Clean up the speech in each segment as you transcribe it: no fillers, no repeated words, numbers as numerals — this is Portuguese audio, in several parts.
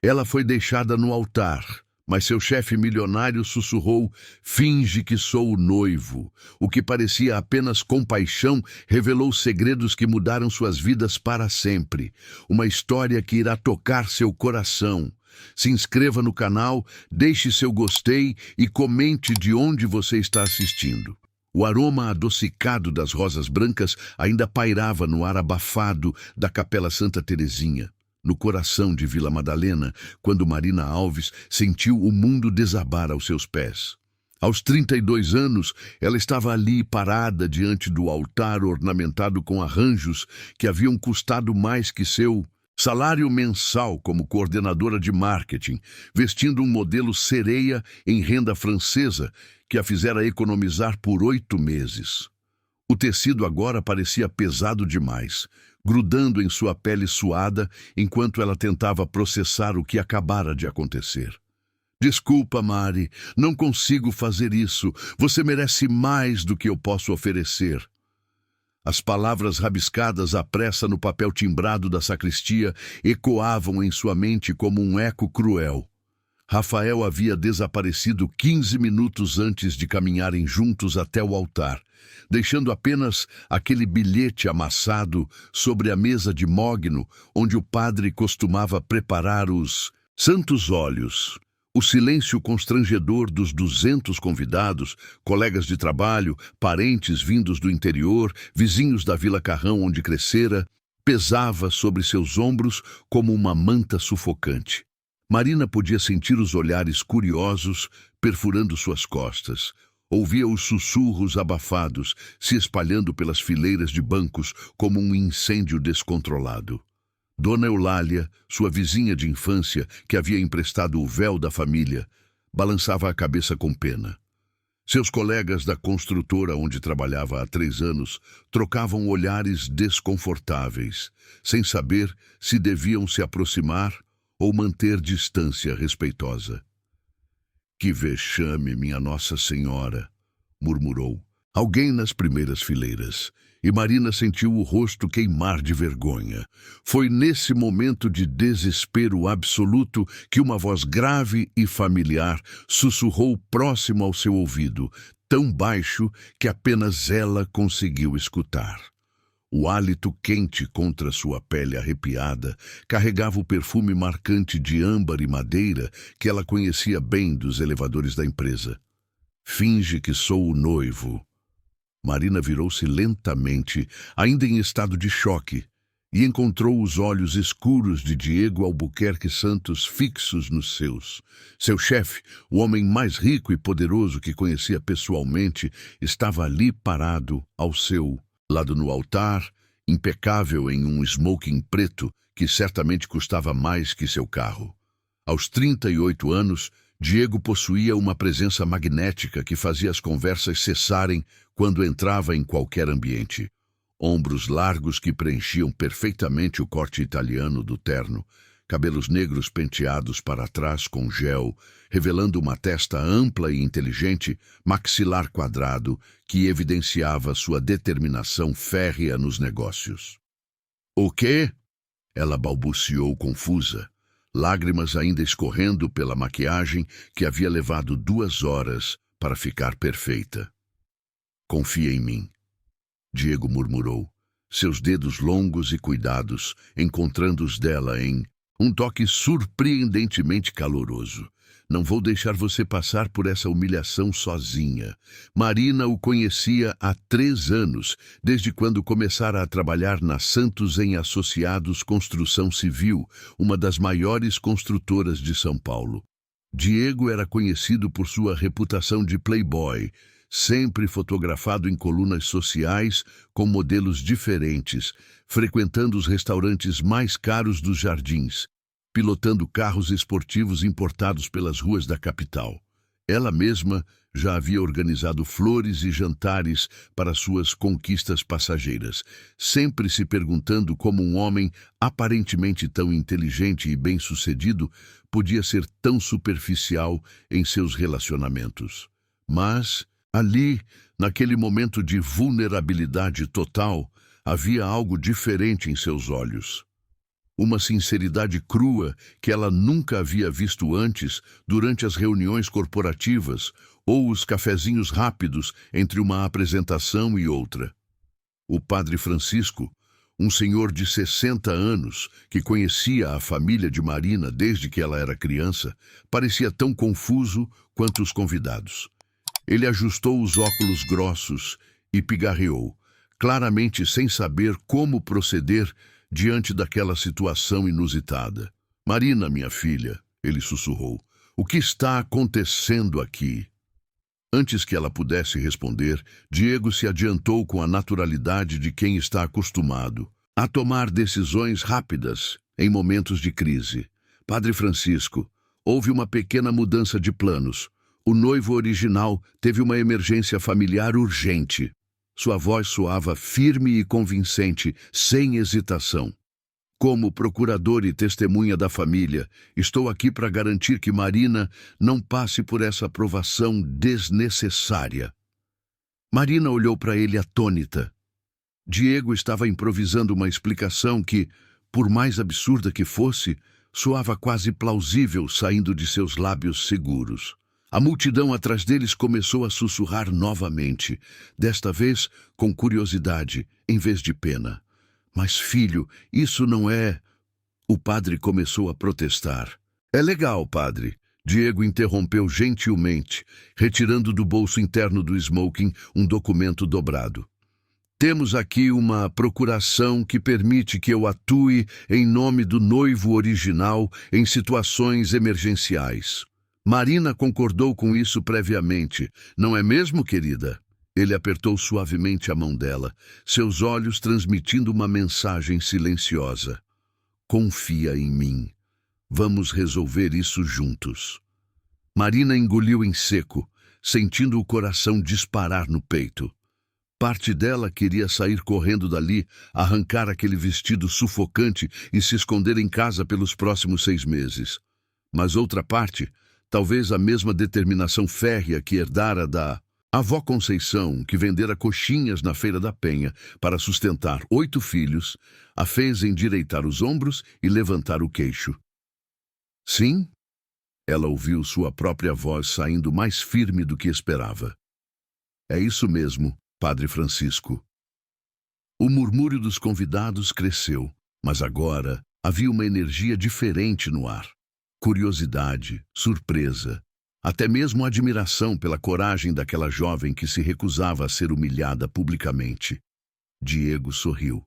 Ela foi deixada no altar, mas seu chefe milionário sussurrou: "Finge que sou o noivo." O que parecia apenas compaixão revelou segredos que mudaram suas vidas para sempre. Uma história que irá tocar seu coração. Se inscreva no canal, deixe seu gostei e comente de onde você está assistindo. O aroma adocicado das rosas brancas ainda pairava no ar abafado da Capela Santa Teresinha, no coração de Vila Madalena, quando Marina Alves sentiu o mundo desabar aos seus pés. Aos 32 anos, ela estava ali parada diante do altar ornamentado com arranjos que haviam custado mais que seu salário mensal como coordenadora de marketing, vestindo um modelo sereia em renda francesa que a fizera economizar por 8 meses. O tecido agora parecia pesado demais, grudando em sua pele suada enquanto ela tentava processar o que acabara de acontecer. "Desculpa, Mari, não consigo fazer isso. Você merece mais do que eu posso oferecer." As palavras rabiscadas à pressa no papel timbrado da sacristia ecoavam em sua mente como um eco cruel. Rafael havia desaparecido 15 minutos antes de caminharem juntos até o altar, deixando apenas aquele bilhete amassado sobre a mesa de mogno onde o padre costumava preparar os santos óleos. O silêncio constrangedor dos 200 convidados, colegas de trabalho, parentes vindos do interior, vizinhos da Vila Carrão onde crescera, pesava sobre seus ombros como uma manta sufocante. Marina podia sentir os olhares curiosos perfurando suas costas. Ouvia os sussurros abafados se espalhando pelas fileiras de bancos como um incêndio descontrolado. Dona Eulália, sua vizinha de infância, que havia emprestado o véu da família, balançava a cabeça com pena. Seus colegas da construtora onde trabalhava há 3 anos trocavam olhares desconfortáveis, sem saber se deviam se aproximar ou manter distância respeitosa. "Que vexame, minha Nossa Senhora!" murmurou alguém nas primeiras fileiras, e Marina sentiu o rosto queimar de vergonha. Foi nesse momento de desespero absoluto que uma voz grave e familiar sussurrou próximo ao seu ouvido, tão baixo que apenas ela conseguiu escutar. O hálito quente contra sua pele arrepiada carregava o perfume marcante de âmbar e madeira que ela conhecia bem dos elevadores da empresa. "Finge que sou o noivo." Marina virou-se lentamente, ainda em estado de choque, e encontrou os olhos escuros de Diego Albuquerque Santos fixos nos seus. Seu chefe, o homem mais rico e poderoso que conhecia pessoalmente, estava ali parado ao seu lado no altar, impecável em um smoking preto que certamente custava mais que seu carro. Aos 38 anos, Diego possuía uma presença magnética que fazia as conversas cessarem quando entrava em qualquer ambiente. Ombros largos que preenchiam perfeitamente o corte italiano do terno, cabelos negros penteados para trás com gel, revelando uma testa ampla e inteligente, maxilar quadrado, que evidenciava sua determinação férrea nos negócios. "O quê?" ela balbuciou confusa, lágrimas ainda escorrendo pela maquiagem que havia levado 2 horas para ficar perfeita. "Confia em mim." Diego murmurou, seus dedos longos e cuidados encontrando os dela em um toque surpreendentemente caloroso. "Não vou deixar você passar por essa humilhação sozinha." Marina o conhecia há 3 anos, desde quando começara a trabalhar na Santos em Associados Construção Civil, uma das maiores construtoras de São Paulo. Diego era conhecido por sua reputação de playboy, sempre fotografado em colunas sociais com modelos diferentes, frequentando os restaurantes mais caros dos Jardins, pilotando carros esportivos importados pelas ruas da capital. Ela mesma já havia organizado flores e jantares para suas conquistas passageiras, sempre se perguntando como um homem aparentemente tão inteligente e bem-sucedido podia ser tão superficial em seus relacionamentos. Mas ali, naquele momento de vulnerabilidade total, havia algo diferente em seus olhos. uma sinceridade crua que ela nunca havia visto antes durante as reuniões corporativas ou os cafezinhos rápidos entre uma apresentação e outra. O padre Francisco, um senhor de 60 anos que conhecia a família de Marina desde que ela era criança, parecia tão confuso quanto os convidados. Ele ajustou os óculos grossos e pigarreou, claramente sem saber como proceder diante daquela situação inusitada. "Marina, minha filha", ele sussurrou, "o que está acontecendo aqui?" Antes que ela pudesse responder, Diego se adiantou com a naturalidade de quem está acostumado a tomar decisões rápidas em momentos de crise. "Padre Francisco, houve uma pequena mudança de planos. O noivo original teve uma emergência familiar urgente." Sua voz soava firme e convincente, sem hesitação. "Como procurador e testemunha da família, estou aqui para garantir que Marina não passe por essa provação desnecessária." Marina olhou para ele atônita. Diego estava improvisando uma explicação que, por mais absurda que fosse, soava quase plausível saindo de seus lábios seguros. A multidão atrás deles começou a sussurrar novamente, desta vez com curiosidade, em vez de pena. "Mas, filho, isso não é..." O padre começou a protestar. "É legal, padre." Diego interrompeu gentilmente, retirando do bolso interno do smoking um documento dobrado. "Temos aqui uma procuração que permite que eu atue em nome do noivo original em situações emergenciais. Marina concordou com isso previamente, não é mesmo, querida?" Ele apertou suavemente a mão dela, seus olhos transmitindo uma mensagem silenciosa. "Confia em mim. Vamos resolver isso juntos." Marina engoliu em seco, sentindo o coração disparar no peito. Parte dela queria sair correndo dali, arrancar aquele vestido sufocante e se esconder em casa pelos próximos 6 meses. Mas outra parte, talvez a mesma determinação férrea que herdara da avó Conceição, que vendera coxinhas na Feira da Penha para sustentar 8 filhos, a fez endireitar os ombros e levantar o queixo. "Sim?" Ela ouviu sua própria voz saindo mais firme do que esperava. "É isso mesmo, Padre Francisco." O murmúrio dos convidados cresceu, mas agora havia uma energia diferente no ar. Curiosidade, surpresa, até mesmo admiração pela coragem daquela jovem que se recusava a ser humilhada publicamente. Diego sorriu.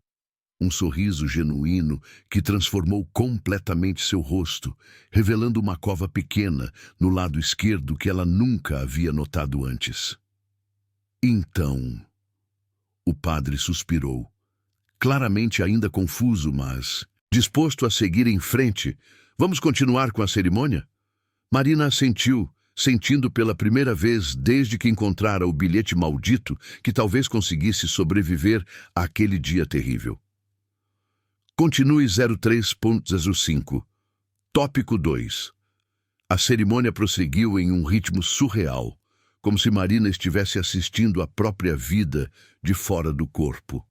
Um sorriso genuíno que transformou completamente seu rosto, revelando uma cova pequena no lado esquerdo que ela nunca havia notado antes. "Então..." O padre suspirou, claramente ainda confuso, mas disposto a seguir em frente. "Vamos continuar com a cerimônia?" Marina assentiu, sentindo pela primeira vez desde que encontrara o bilhete maldito que talvez conseguisse sobreviver àquele dia terrível. Continue 03.05. Tópico 2. A cerimônia prosseguiu em um ritmo surreal, como se Marina estivesse assistindo à própria vida de fora do corpo.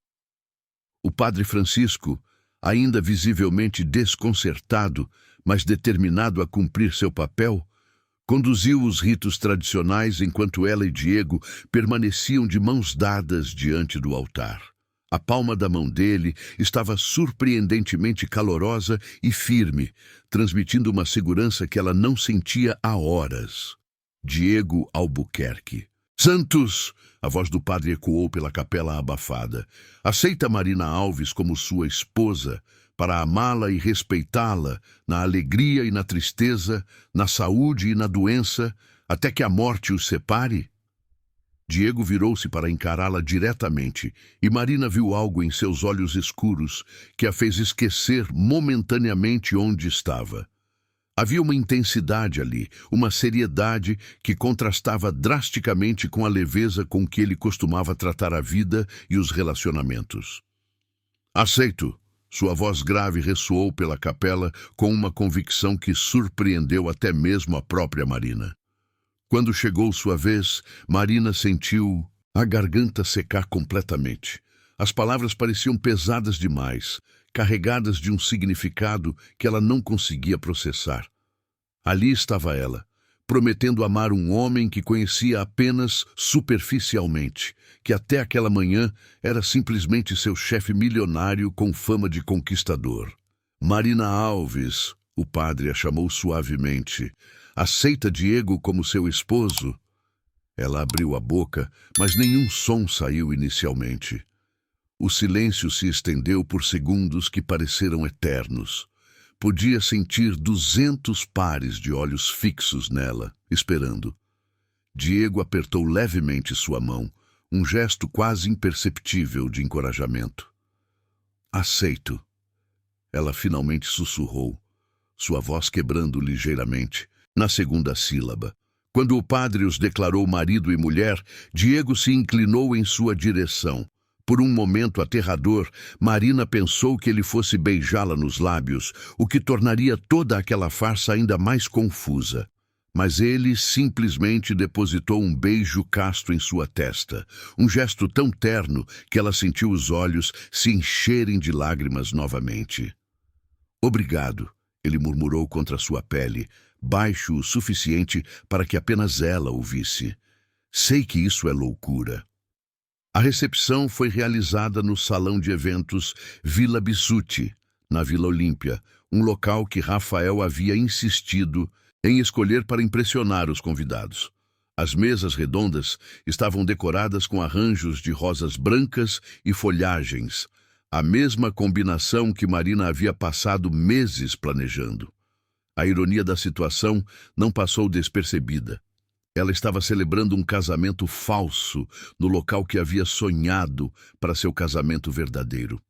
O padre Francisco, ainda visivelmente desconcertado, mas determinado a cumprir seu papel, conduziu os ritos tradicionais enquanto ela e Diego permaneciam de mãos dadas diante do altar. A palma da mão dele estava surpreendentemente calorosa e firme, transmitindo uma segurança que ela não sentia há horas. Diego Albuquerque. "Santos!" A voz do padre ecoou pela capela abafada. "Aceita Marina Alves como sua esposa, para amá-la e respeitá-la na alegria e na tristeza, na saúde e na doença, até que a morte os separe?" Diego virou-se para encará-la diretamente, e Marina viu algo em seus olhos escuros que a fez esquecer momentaneamente onde estava. Havia uma intensidade ali, uma seriedade que contrastava drasticamente com a leveza com que ele costumava tratar a vida e os relacionamentos. "Aceito." Sua voz grave ressoou pela capela com uma convicção que surpreendeu até mesmo a própria Marina. Quando chegou sua vez, Marina sentiu a garganta secar completamente. As palavras pareciam pesadas demais, carregadas de um significado que ela não conseguia processar. Ali estava ela, prometendo amar um homem que conhecia apenas superficialmente, que até aquela manhã era simplesmente seu chefe milionário com fama de conquistador. Marina Alves, o padre a chamou suavemente, aceita Diego como seu esposo? Ela abriu a boca, mas nenhum som saiu inicialmente. O silêncio se estendeu por segundos que pareceram eternos. Podia sentir 200 pares de olhos fixos nela, esperando. Diego apertou levemente sua mão, um gesto quase imperceptível de encorajamento. Aceito. Ela finalmente sussurrou, sua voz quebrando ligeiramente, na segunda sílaba. Quando o padre os declarou marido e mulher, Diego se inclinou em sua direção. Por um momento aterrador, Marina pensou que ele fosse beijá-la nos lábios, o que tornaria toda aquela farsa ainda mais confusa. Mas ele simplesmente depositou um beijo casto em sua testa, um gesto tão terno que ela sentiu os olhos se encherem de lágrimas novamente. Obrigado, ele murmurou contra sua pele, baixo o suficiente para que apenas ela ouvisse. Sei que isso é loucura. A recepção foi realizada no salão de eventos Villa Bisutti, na Vila Olímpia, um local que Rafael havia insistido em escolher para impressionar os convidados. As mesas redondas estavam decoradas com arranjos de rosas brancas e folhagens, a mesma combinação que Marina havia passado meses planejando. A ironia da situação não passou despercebida. Ela estava celebrando um casamento falso no local que havia sonhado para seu casamento verdadeiro.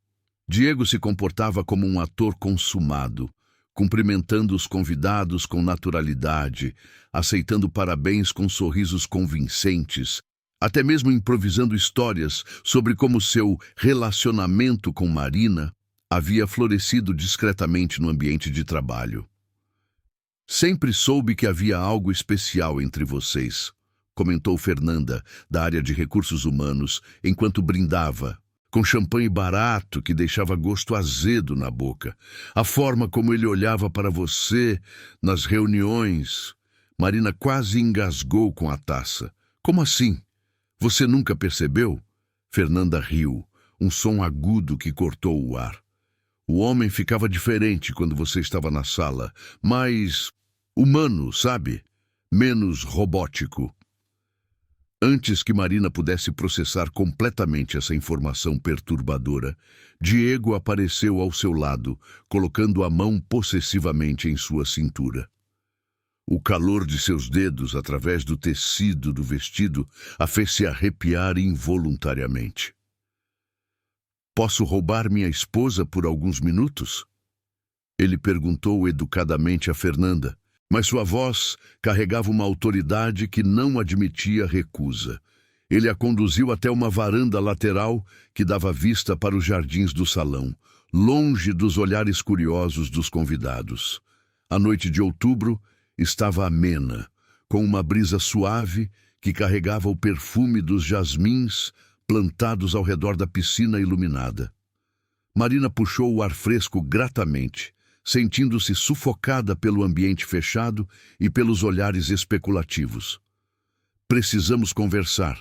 Diego se comportava como um ator consumado, cumprimentando os convidados com naturalidade, aceitando parabéns com sorrisos convincentes, até mesmo improvisando histórias sobre como seu relacionamento com Marina havia florescido discretamente no ambiente de trabalho. Sempre soube que havia algo especial entre vocês, comentou Fernanda, da área de recursos humanos, enquanto brindava, com champanhe barato que deixava gosto azedo na boca. A forma como ele olhava para você nas reuniões. Marina quase engasgou com a taça. Como assim? Você nunca percebeu? Fernanda riu, um som agudo que cortou o ar. O homem ficava diferente quando você estava na sala, mais humano, sabe? Menos robótico. Antes que Marina pudesse processar completamente essa informação perturbadora, Diego apareceu ao seu lado, colocando a mão possessivamente em sua cintura. O calor de seus dedos através do tecido do vestido a fez se arrepiar involuntariamente. Posso roubar minha esposa por alguns minutos? Ele perguntou educadamente a Fernanda, mas sua voz carregava uma autoridade que não admitia recusa. Ele a conduziu até uma varanda lateral que dava vista para os jardins do salão, longe dos olhares curiosos dos convidados. A noite de outubro estava amena, com uma brisa suave que carregava o perfume dos jasmins plantados ao redor da piscina iluminada. Marina puxou o ar fresco gratamente, sentindo-se sufocada pelo ambiente fechado e pelos olhares especulativos. Precisamos conversar,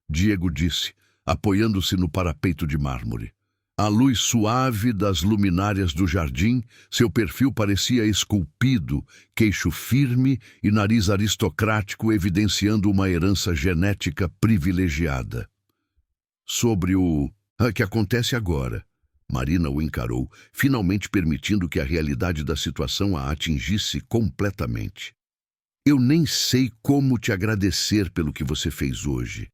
Diego disse, apoiando-se no parapeito de mármore. À luz suave das luminárias do jardim, seu perfil parecia esculpido, queixo firme e nariz aristocrático evidenciando uma herança genética privilegiada. Sobre o que acontece agora, Marina o encarou, finalmente permitindo que a realidade da situação a atingisse completamente. Eu nem sei como te agradecer pelo que você fez hoje.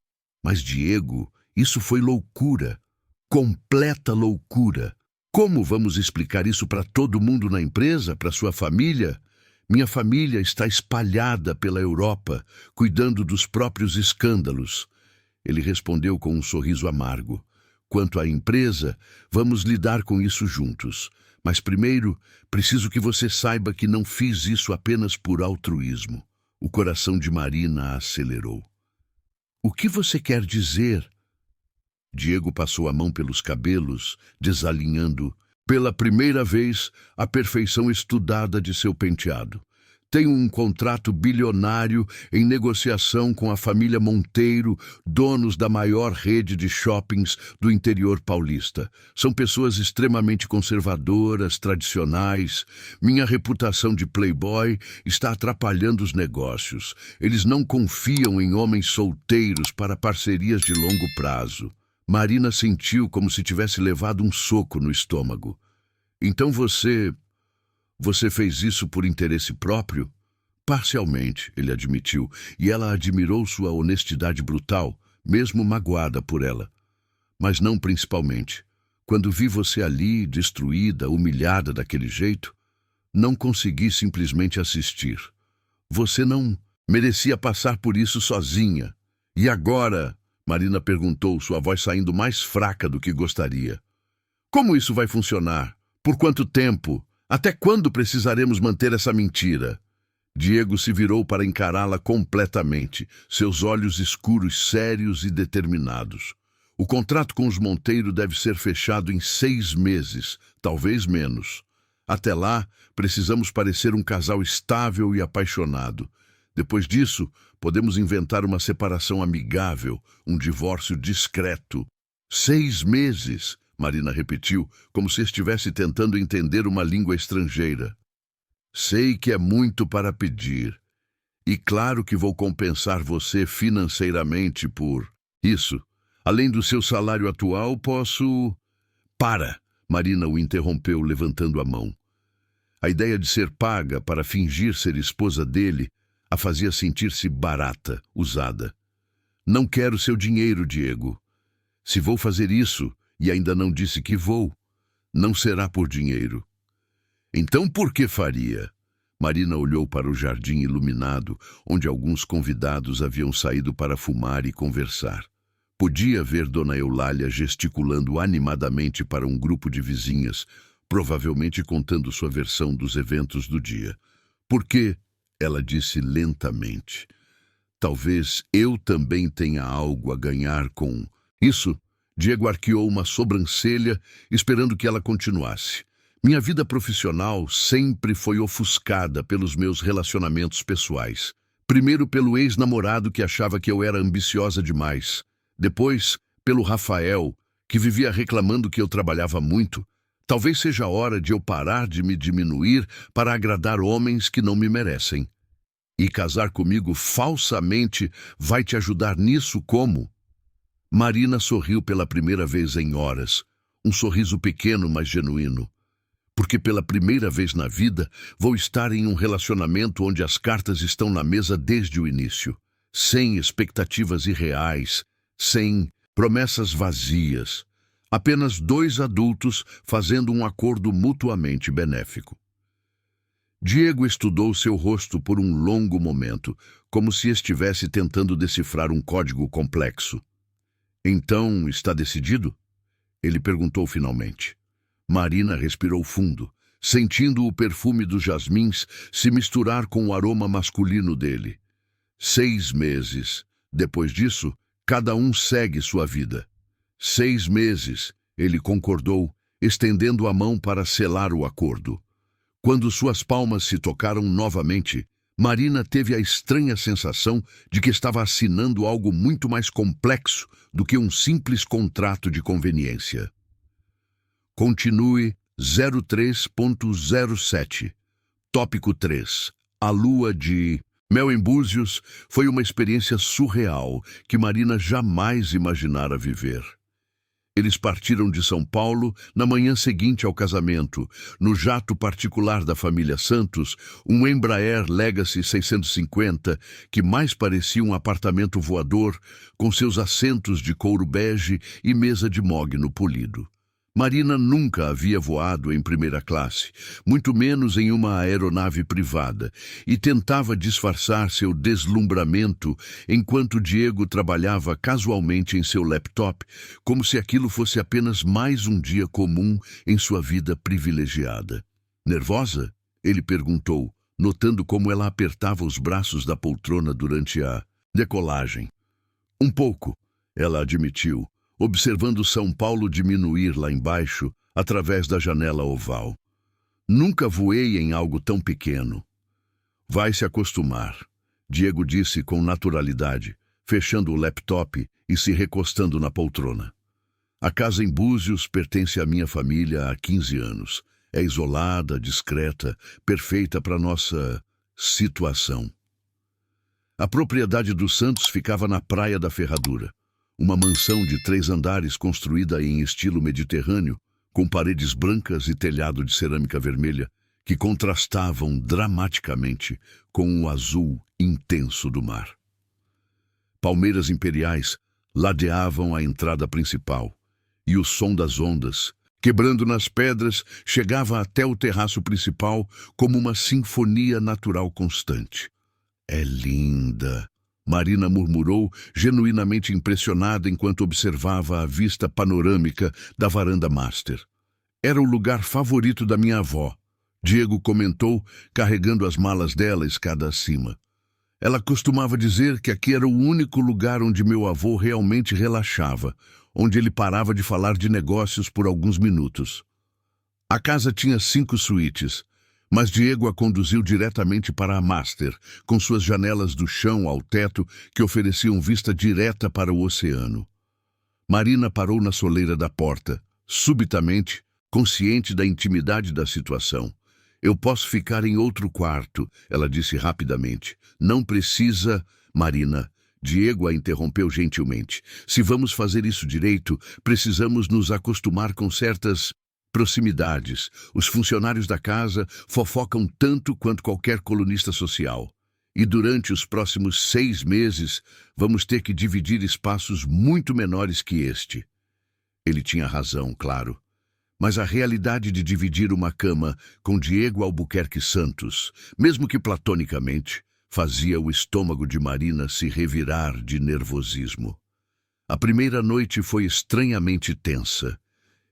Mas, Diego, isso foi loucura. Completa loucura. Como vamos explicar isso para todo mundo na empresa, para sua família? Minha família está espalhada pela Europa, cuidando dos próprios escândalos. Ele respondeu com um sorriso amargo. Quanto à empresa, vamos lidar com isso juntos. Mas primeiro, preciso que você saiba que não fiz isso apenas por altruísmo. O coração de Marina acelerou. O que você quer dizer? Diego passou a mão pelos cabelos, desalinhando. Pela primeira vez, a perfeição estudada de seu penteado. Tenho um contrato bilionário em negociação com a família Monteiro, donos da maior rede de shoppings do interior paulista. São pessoas extremamente conservadoras, tradicionais. Minha reputação de playboy está atrapalhando os negócios. Eles não confiam em homens solteiros para parcerias de longo prazo. Marina sentiu como se tivesse levado um soco no estômago. Então Você fez isso por interesse próprio? Parcialmente, ele admitiu, e ela admirou sua honestidade brutal, mesmo magoada por ela. Mas não principalmente. Quando vi você ali, destruída, humilhada daquele jeito, não consegui simplesmente assistir. Você não merecia passar por isso sozinha. E agora? Marina perguntou, sua voz saindo mais fraca do que gostaria. Como isso vai funcionar? Por quanto tempo? Até quando precisaremos manter essa mentira? Diego se virou para encará-la completamente, seus olhos escuros, sérios e determinados. O contrato com os Monteiro deve ser fechado em 6 meses, talvez menos. Até lá, precisamos parecer um casal estável e apaixonado. Depois disso, podemos inventar uma separação amigável, um divórcio discreto. 6 meses! Marina repetiu, como se estivesse tentando entender uma língua estrangeira. Sei que é muito para pedir. E claro que vou compensar você financeiramente por isso. Além do seu salário atual, posso... Para! Marina o interrompeu, levantando a mão. A ideia de ser paga para fingir ser esposa dele a fazia sentir-se barata, usada. Não quero seu dinheiro, Diego. Se vou fazer isso... E ainda não disse que vou. Não será por dinheiro. Então por que faria? Marina olhou para o jardim iluminado, onde alguns convidados haviam saído para fumar e conversar. Podia ver Dona Eulália gesticulando animadamente para um grupo de vizinhas, provavelmente contando sua versão dos eventos do dia. Por quê? Ela disse lentamente. Talvez eu também tenha algo a ganhar com isso. Diego arqueou uma sobrancelha, esperando que ela continuasse. Minha vida profissional sempre foi ofuscada pelos meus relacionamentos pessoais. Primeiro pelo ex-namorado que achava que eu era ambiciosa demais. Depois, pelo Rafael, que vivia reclamando que eu trabalhava muito. Talvez seja a hora de eu parar de me diminuir para agradar homens que não me merecem. E casar comigo falsamente vai te ajudar nisso como? Marina sorriu pela primeira vez em horas, um sorriso pequeno, mas genuíno. Porque pela primeira vez na vida vou estar em um relacionamento onde as cartas estão na mesa desde o início, sem expectativas irreais, sem promessas vazias, apenas 2 adultos fazendo um acordo mutuamente benéfico. Diego estudou seu rosto por um longo momento, como se estivesse tentando decifrar um código complexo. Então, está decidido? Ele perguntou finalmente. Marina respirou fundo, sentindo o perfume dos jasmins se misturar com o aroma masculino dele. 6 meses. Depois disso, cada um segue sua vida. 6 meses, ele concordou, estendendo a mão para selar o acordo. Quando suas palmas se tocaram novamente, Marina teve a estranha sensação de que estava assinando algo muito mais complexo do que um simples contrato de conveniência. Continue 03.07. Tópico 3. A lua de Mel em Búzios foi uma experiência surreal que Marina jamais imaginara viver. Eles partiram de São Paulo na manhã seguinte ao casamento, no jato particular da família Santos, um Embraer Legacy 650, que mais parecia um apartamento voador, com seus assentos de couro bege e mesa de mogno polido. Marina nunca havia voado em primeira classe, muito menos em uma aeronave privada, e tentava disfarçar seu deslumbramento enquanto Diego trabalhava casualmente em seu laptop, como se aquilo fosse apenas mais um dia comum em sua vida privilegiada. Nervosa? Ele perguntou, notando como ela apertava os braços da poltrona durante a decolagem. Um pouco, ela admitiu, observando São Paulo diminuir lá embaixo, através da janela oval. Nunca voei em algo tão pequeno. Vai se acostumar, Diego disse com naturalidade, fechando o laptop e se recostando na poltrona. A casa em Búzios pertence à minha família há 15 anos. É isolada, discreta, perfeita para nossa situação. A propriedade dos Santos ficava na Praia da Ferradura, uma mansão de 3 andares construída em estilo mediterrâneo, com paredes brancas e telhado de cerâmica vermelha, que contrastavam dramaticamente com o azul intenso do mar. Palmeiras imperiais ladeavam a entrada principal, e o som das ondas, quebrando nas pedras, chegava até o terraço principal como uma sinfonia natural constante. É linda, Marina murmurou, genuinamente impressionada enquanto observava a vista panorâmica da varanda master. Era o lugar favorito da minha avó, Diego comentou, carregando as malas dela escada acima. Ela costumava dizer que aqui era o único lugar onde meu avô realmente relaxava, onde ele parava de falar de negócios por alguns minutos. A casa tinha 5 suítes, mas Diego a conduziu diretamente para a master, com suas janelas do chão ao teto que ofereciam vista direta para o oceano. Marina parou na soleira da porta, subitamente, consciente da intimidade da situação. Eu posso ficar em outro quarto, ela disse rapidamente. Não precisa, Marina. Diego a interrompeu gentilmente. Se vamos fazer isso direito, precisamos nos acostumar com certas proximidades. Os funcionários da casa fofocam tanto quanto qualquer colunista social. E durante os próximos 6 meses, vamos ter que dividir espaços muito menores que este. Ele tinha razão, claro. Mas a realidade de dividir uma cama com Diego Albuquerque Santos, mesmo que platonicamente, fazia o estômago de Marina se revirar de nervosismo. A primeira noite foi estranhamente tensa.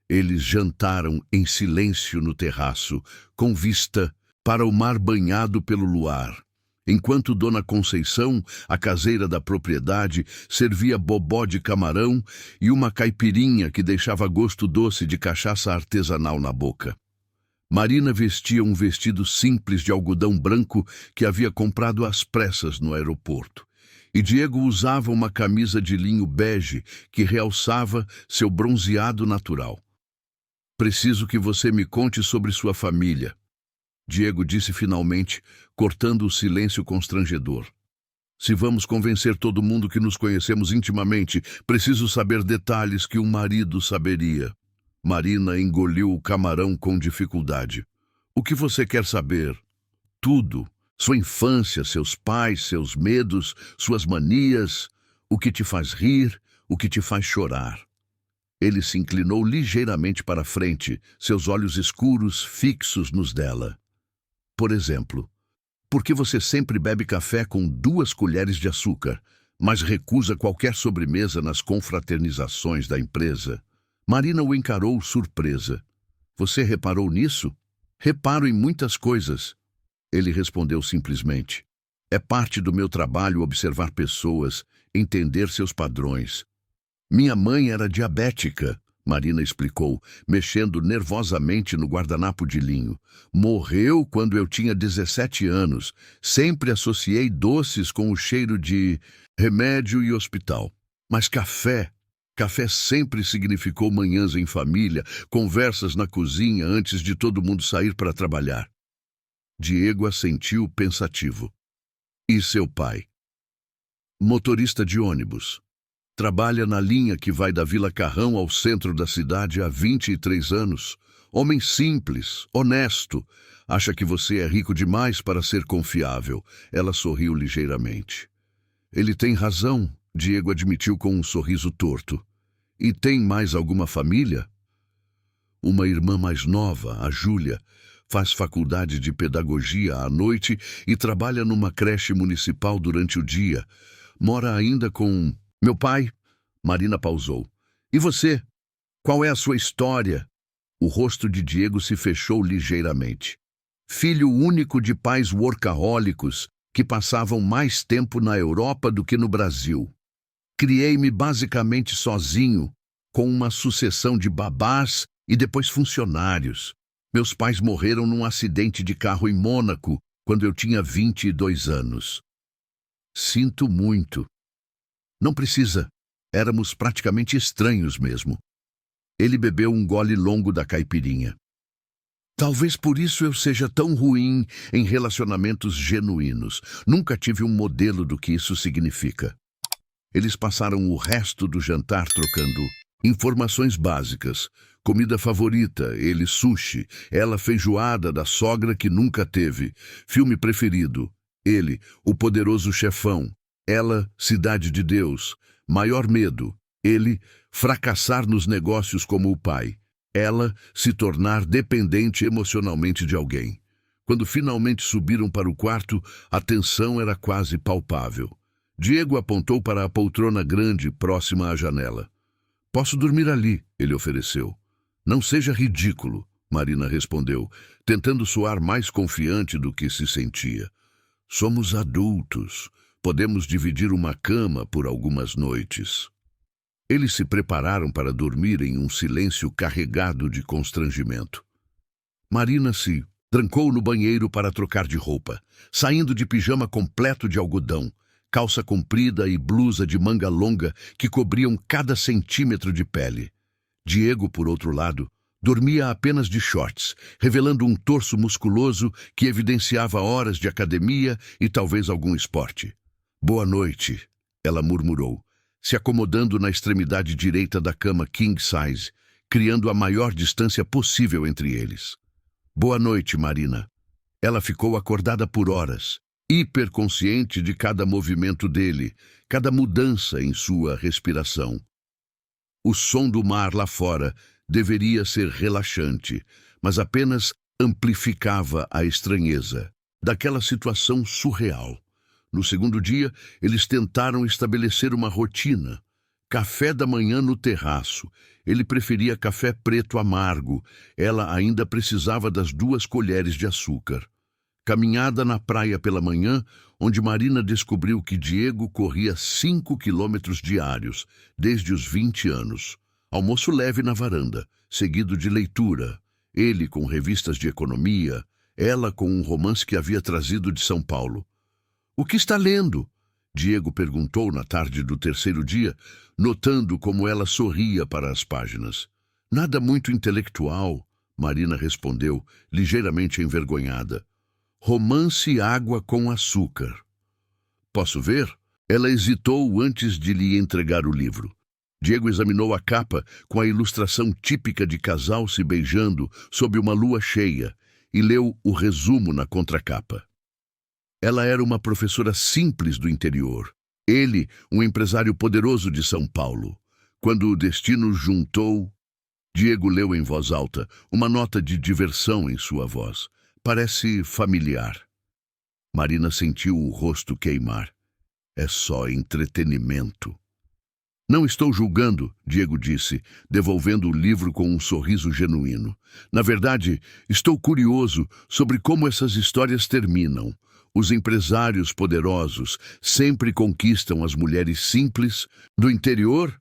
Eles jantaram em silêncio no terraço, com vista para o mar banhado pelo luar, enquanto Dona Conceição, a caseira da propriedade, servia bobó de camarão e uma caipirinha que deixava gosto doce de cachaça artesanal na boca. Marina vestia um vestido simples de algodão branco que havia comprado às pressas no aeroporto, e Diego usava uma camisa de linho bege que realçava seu bronzeado natural. Preciso que você me conte sobre sua família, Diego disse finalmente, cortando o silêncio constrangedor. Se vamos convencer todo mundo que nos conhecemos intimamente, preciso saber detalhes que um marido saberia. Marina engoliu o camarão com dificuldade. O que você quer saber? Tudo. Sua infância, seus pais, seus medos, suas manias, o que te faz rir, o que te faz chorar. Ele se inclinou ligeiramente para frente, seus olhos escuros fixos nos dela. Por exemplo, por que você sempre bebe café com 2 colheres de açúcar, mas recusa qualquer sobremesa nas confraternizações da empresa? Marina o encarou surpresa. Você reparou nisso? Reparo em muitas coisas. Ele respondeu simplesmente. É parte do meu trabalho observar pessoas, entender seus padrões. Minha mãe era diabética, Marina explicou, mexendo nervosamente no guardanapo de linho. Morreu quando eu tinha 17 anos. Sempre associei doces com o cheiro de remédio e hospital. Mas café sempre significou manhãs em família, conversas na cozinha antes de todo mundo sair para trabalhar. Diego assentiu pensativo. E seu pai? Motorista de ônibus. Trabalha na linha que vai da Vila Carrão ao centro da cidade há 23 anos. Homem simples, honesto. Acha que você é rico demais para ser confiável. Ela sorriu ligeiramente. Ele tem razão, Diego admitiu com um sorriso torto. E tem mais alguma família? Uma irmã mais nova, a Júlia, faz faculdade de pedagogia à noite e trabalha numa creche municipal durante o dia. Mora ainda com... Meu pai? Marina pausou. E você? Qual é a sua história? O rosto de Diego se fechou ligeiramente. Filho único de pais workahólicos que passavam mais tempo na Europa do que no Brasil. Criei-me basicamente sozinho, com uma sucessão de babás E depois funcionários. Meus pais morreram num acidente de carro em Mônaco, quando eu tinha 22 anos. Sinto muito. Não precisa. Éramos praticamente estranhos mesmo. Ele bebeu um gole longo da caipirinha. Talvez por isso eu seja tão ruim em relacionamentos genuínos. Nunca tive um modelo do que isso significa. Eles passaram o resto do jantar trocando informações básicas. Comida favorita, ele sushi, ela feijoada da sogra que nunca teve. Filme preferido, ele, o poderoso chefão. Ela, Cidade de Deus. Maior medo, ele, fracassar nos negócios como o pai. Ela, se tornar dependente emocionalmente de alguém. Quando finalmente subiram para o quarto, a tensão era quase palpável. Diego apontou para a poltrona grande próxima à janela. Posso dormir ali, ele ofereceu. Não seja ridículo, Marina respondeu, tentando soar mais confiante do que se sentia. Somos adultos. Podemos dividir uma cama por algumas noites. Eles se prepararam para dormir em um silêncio carregado de constrangimento. Marina se trancou no banheiro para trocar de roupa, saindo de pijama completo de algodão, calça comprida e blusa de manga longa que cobriam cada centímetro de pele. Diego, por outro lado, dormia apenas de shorts, revelando um torso musculoso que evidenciava horas de academia e talvez algum esporte. Boa noite, ela murmurou, se acomodando na extremidade direita da cama king size, criando a maior distância possível entre eles. Boa noite, Marina. Ela ficou acordada por horas, hiperconsciente de cada movimento dele, cada mudança em sua respiração. O som do mar lá fora deveria ser relaxante, mas apenas amplificava a estranheza daquela situação surreal. No segundo dia, eles tentaram estabelecer uma rotina. Café da manhã no terraço. Ele preferia café preto amargo. Ela ainda precisava das 2 colheres de açúcar. Caminhada na praia pela manhã, onde Marina descobriu que Diego corria 5 quilômetros diários, desde os 20 anos. Almoço leve na varanda, seguido de leitura. Ele com revistas de economia, ela com um romance que havia trazido de São Paulo. O que está lendo? Diego perguntou na tarde do terceiro dia, notando como ela sorria para as páginas. Nada muito intelectual, Marina respondeu, ligeiramente envergonhada. Romance Água com Açúcar. Posso ver? Ela hesitou antes de lhe entregar o livro. Diego examinou a capa com a ilustração típica de casal se beijando sob uma lua cheia e leu o resumo na contracapa. Ela era uma professora simples do interior. Ele, um empresário poderoso de São Paulo. Quando o destino juntou... Diego leu em voz alta, uma nota de diversão em sua voz. Parece familiar. Marina sentiu o rosto queimar. É só entretenimento. Não estou julgando, Diego disse, devolvendo o livro com um sorriso genuíno. Na verdade, estou curioso sobre como essas histórias terminam. Os empresários poderosos sempre conquistam as mulheres simples do interior?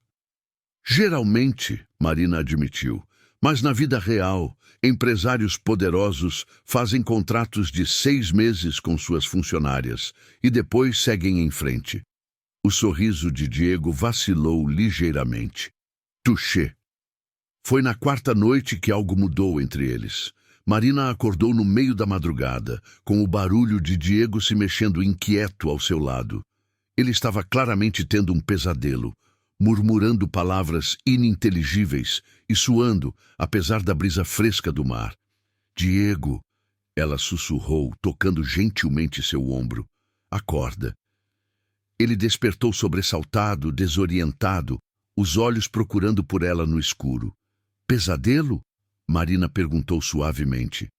Geralmente, Marina admitiu, mas na vida real, empresários poderosos fazem contratos de 6 meses com suas funcionárias e depois seguem em frente. O sorriso de Diego vacilou ligeiramente. Touché. Foi na 4ª noite que algo mudou entre eles. Marina acordou no meio da madrugada, com o barulho de Diego se mexendo inquieto ao seu lado. Ele estava claramente tendo um pesadelo, murmurando palavras ininteligíveis e suando, apesar da brisa fresca do mar. Diego, ela sussurrou, tocando gentilmente seu ombro. Acorda. Ele despertou sobressaltado, desorientado, os olhos procurando por ela no escuro. Pesadelo? Marina perguntou suavemente.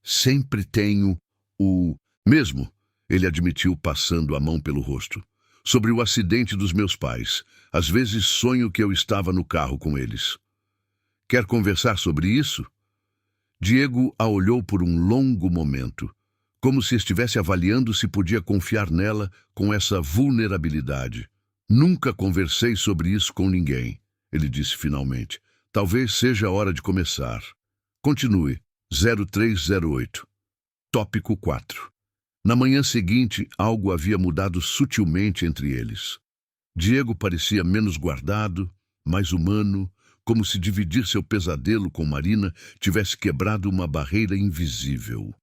Sempre tenho o... Mesmo, ele admitiu passando a mão pelo rosto. Sobre o acidente dos meus pais. Às vezes sonho que eu estava no carro com eles. Quer conversar sobre isso? Diego a olhou por um longo momento, como se estivesse avaliando se podia confiar nela com essa vulnerabilidade. Nunca conversei sobre isso com ninguém, ele disse finalmente. Talvez seja a hora de começar. Continue. 0308. Tópico 4. Na manhã seguinte, algo havia mudado sutilmente entre eles. Diego parecia menos guardado, mais humano, como se dividir seu pesadelo com Marina tivesse quebrado uma barreira invisível.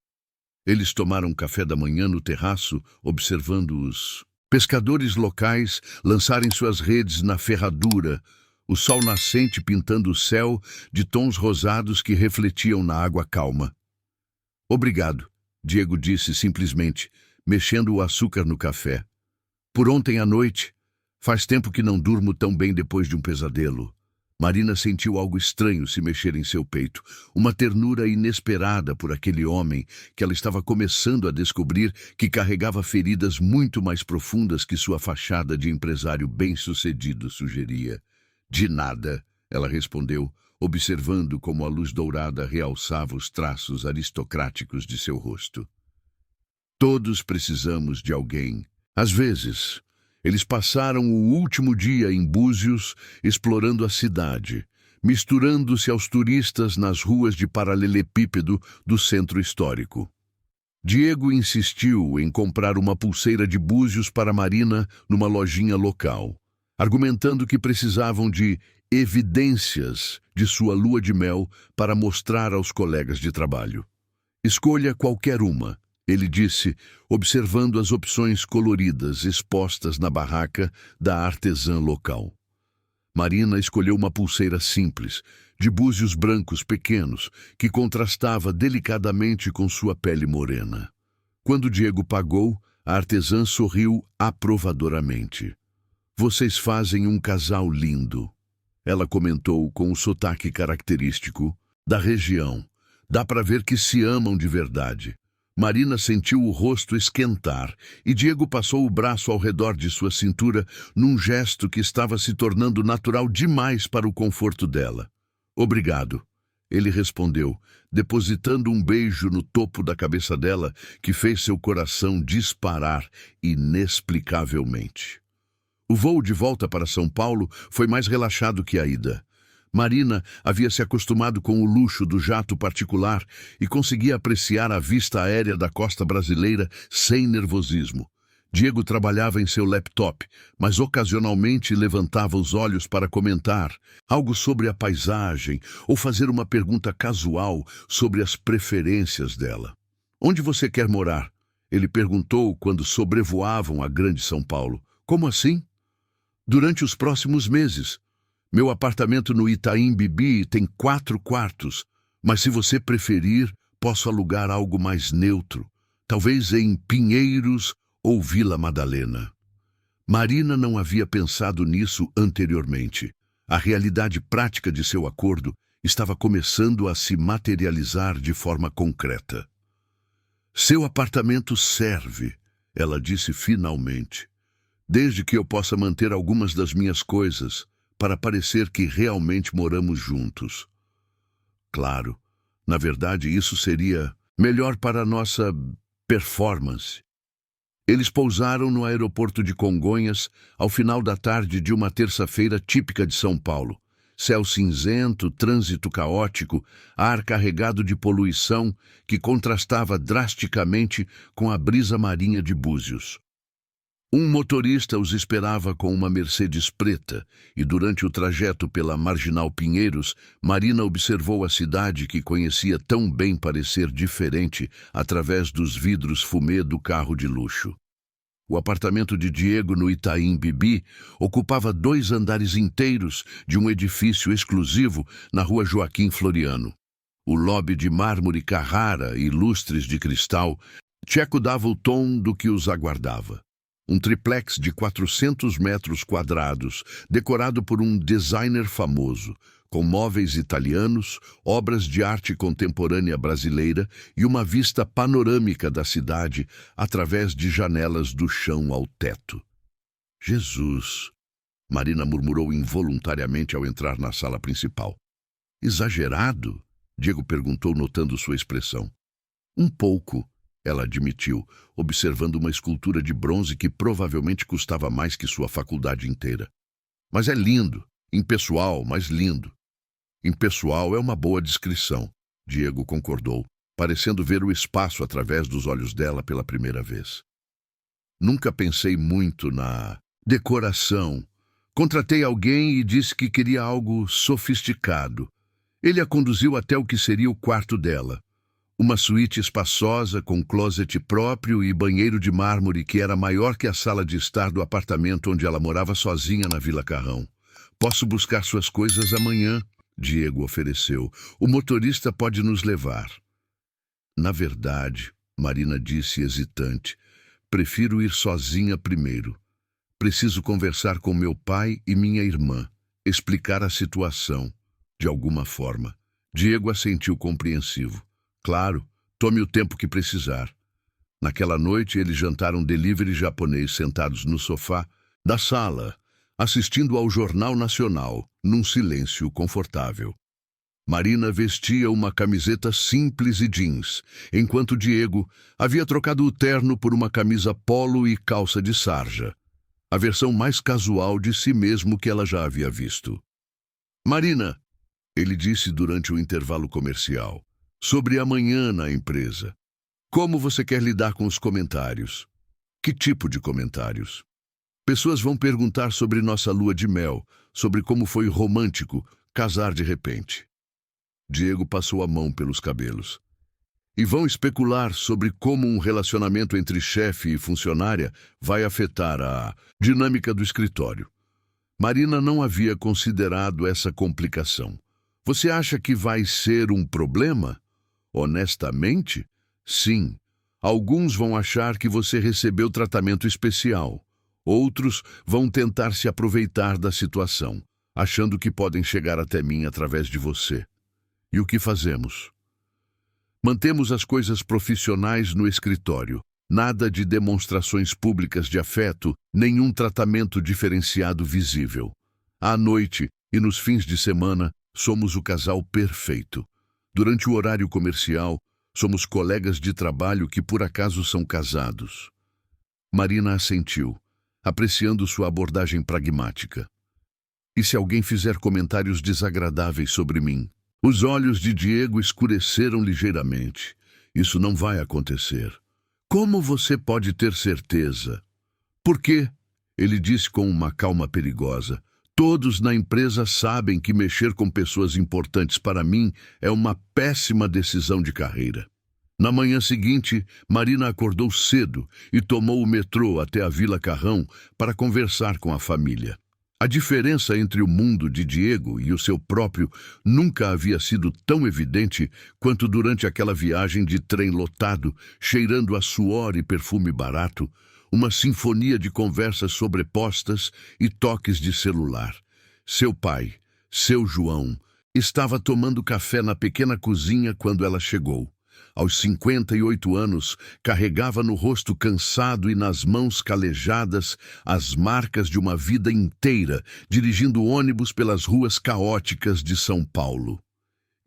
Eles tomaram café da manhã no terraço, observando os pescadores locais lançarem suas redes na ferradura, o sol nascente pintando o céu de tons rosados que refletiam na água calma. Obrigado, Diego disse simplesmente, mexendo o açúcar no café. Por ontem à noite, faz tempo que não durmo tão bem depois de um pesadelo. Marina sentiu algo estranho se mexer em seu peito, uma ternura inesperada por aquele homem que ela estava começando a descobrir que carregava feridas muito mais profundas que sua fachada de empresário bem-sucedido sugeria. De nada, ela respondeu, observando como a luz dourada realçava os traços aristocráticos de seu rosto. Todos precisamos de alguém. Às vezes, eles passaram o último dia em Búzios, explorando a cidade, misturando-se aos turistas nas ruas de paralelepípedo do centro histórico. Diego insistiu em comprar uma pulseira de búzios para Marina numa lojinha local, argumentando que precisavam de evidências de sua lua de mel para mostrar aos colegas de trabalho. Escolha qualquer uma, ele disse, observando as opções coloridas expostas na barraca da artesã local. Marina escolheu uma pulseira simples, de búzios brancos pequenos, que contrastava delicadamente com sua pele morena. Quando Diego pagou, a artesã sorriu aprovadoramente. Vocês fazem um casal lindo, ela comentou com o sotaque característico da região. Dá para ver que se amam de verdade. Marina sentiu o rosto esquentar e Diego passou o braço ao redor de sua cintura num gesto que estava se tornando natural demais para o conforto dela. Obrigado, ele respondeu, depositando um beijo no topo da cabeça dela que fez seu coração disparar inexplicavelmente. O voo de volta para São Paulo foi mais relaxado que a ida. Marina havia se acostumado com o luxo do jato particular e conseguia apreciar a vista aérea da costa brasileira sem nervosismo. Diego trabalhava em seu laptop, mas ocasionalmente levantava os olhos para comentar algo sobre a paisagem ou fazer uma pergunta casual sobre as preferências dela. Onde você quer morar? Ele perguntou quando sobrevoavam a grande São Paulo. Como assim? Durante os próximos meses. Meu apartamento no Itaim Bibi tem 4 quartos, mas se você preferir, posso alugar algo mais neutro, talvez em Pinheiros ou Vila Madalena. Marina não havia pensado nisso anteriormente. A realidade prática de seu acordo estava começando a se materializar de forma concreta. Seu apartamento serve, ela disse finalmente, desde que eu possa manter algumas das minhas coisas, para parecer que realmente moramos juntos. Claro, na verdade isso seria melhor para a nossa performance. Eles pousaram no aeroporto de Congonhas ao final da tarde de uma terça-feira típica de São Paulo. Céu cinzento, trânsito caótico, ar carregado de poluição que contrastava drasticamente com a brisa marinha de Búzios. Um motorista os esperava com uma Mercedes preta e durante o trajeto pela Marginal Pinheiros, Marina observou a cidade que conhecia tão bem parecer diferente através dos vidros fumê do carro de luxo. O apartamento de Diego no Itaim Bibi ocupava 2 andares inteiros de um edifício exclusivo na rua Joaquim Floriano. O lobby de mármore Carrara e lustres de cristal, Tcheco dava o tom do que os aguardava. Um triplex de 400 metros quadrados, decorado por um designer famoso, com móveis italianos, obras de arte contemporânea brasileira e uma vista panorâmica da cidade através de janelas do chão ao teto. Jesus! Marina murmurou involuntariamente ao entrar na sala principal. Exagerado? Diego perguntou, notando sua expressão. Um pouco, ela admitiu, observando uma escultura de bronze que provavelmente custava mais que sua faculdade inteira. Mas é lindo, impessoal, mas lindo. Impessoal é uma boa descrição, Diego concordou, parecendo ver o espaço através dos olhos dela pela primeira vez. Nunca pensei muito na decoração. Contratei alguém e disse que queria algo sofisticado. Ele a conduziu até o que seria o quarto dela. Uma suíte espaçosa com closet próprio e banheiro de mármore que era maior que a sala de estar do apartamento onde ela morava sozinha na Vila Carrão. Posso buscar suas coisas amanhã, Diego ofereceu. O motorista pode nos levar. Na verdade, Marina disse hesitante, prefiro ir sozinha primeiro. Preciso conversar com meu pai e minha irmã, explicar a situação, de alguma forma. Diego assentiu compreensivo. Claro, tome o tempo que precisar. Naquela noite, eles jantaram delivery japonês sentados no sofá da sala, assistindo ao Jornal Nacional, num silêncio confortável. Marina vestia uma camiseta simples e jeans, enquanto Diego havia trocado o terno por uma camisa polo e calça de sarja, a versão mais casual de si mesmo que ela já havia visto. Marina, ele disse durante o intervalo comercial, sobre amanhã na empresa. Como você quer lidar com os comentários? Que tipo de comentários? Pessoas vão perguntar sobre nossa lua de mel, sobre como foi romântico casar de repente. Diego passou a mão pelos cabelos. E vão especular sobre como um relacionamento entre chefe e funcionária vai afetar a dinâmica do escritório. Marina não havia considerado essa complicação. Você acha que vai ser um problema? Honestamente, sim. Alguns vão achar que você recebeu tratamento especial. Outros vão tentar se aproveitar da situação, achando que podem chegar até mim através de você. E o que fazemos? Mantemos as coisas profissionais no escritório. Nada de demonstrações públicas de afeto, nenhum tratamento diferenciado visível. À noite e nos fins de semana, somos o casal perfeito. Durante o horário comercial, somos colegas de trabalho que por acaso são casados. Marina assentiu, apreciando sua abordagem pragmática. E se alguém fizer comentários desagradáveis sobre mim? Os olhos de Diego escureceram ligeiramente. Isso não vai acontecer. Como você pode ter certeza? Por quê? Ele disse com uma calma perigosa. Todos na empresa sabem que mexer com pessoas importantes para mim é uma péssima decisão de carreira. Na manhã seguinte, Marina acordou cedo e tomou o metrô até a Vila Carrão para conversar com a família. A diferença entre o mundo de Diego e o seu próprio nunca havia sido tão evidente quanto durante aquela viagem de trem lotado, cheirando a suor e perfume barato, uma sinfonia de conversas sobrepostas e toques de celular. Seu pai, seu João, estava tomando café na pequena cozinha quando ela chegou. Aos 58 anos, carregava no rosto cansado e nas mãos calejadas as marcas de uma vida inteira, dirigindo ônibus pelas ruas caóticas de São Paulo.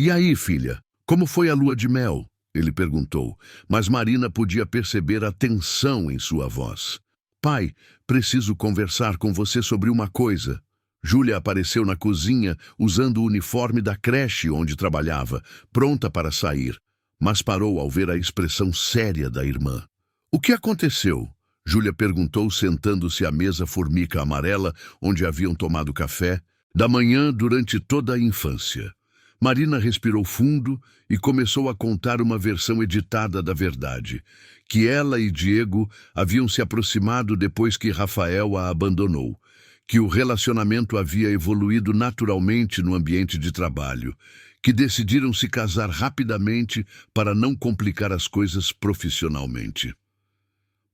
E aí, filha, como foi a lua de mel? Ele perguntou, mas Marina podia perceber a tensão em sua voz. Pai, preciso conversar com você sobre uma coisa. Júlia apareceu na cozinha usando o uniforme da creche onde trabalhava, pronta para sair. Mas parou ao ver a expressão séria da irmã. O que aconteceu? Júlia perguntou, sentando-se à mesa formica amarela, onde haviam tomado café, da manhã durante toda a infância. Marina respirou fundo e começou a contar uma versão editada da verdade, que ela e Diego haviam se aproximado depois que Rafael a abandonou, que o relacionamento havia evoluído naturalmente no ambiente de trabalho, que decidiram se casar rapidamente para não complicar as coisas profissionalmente.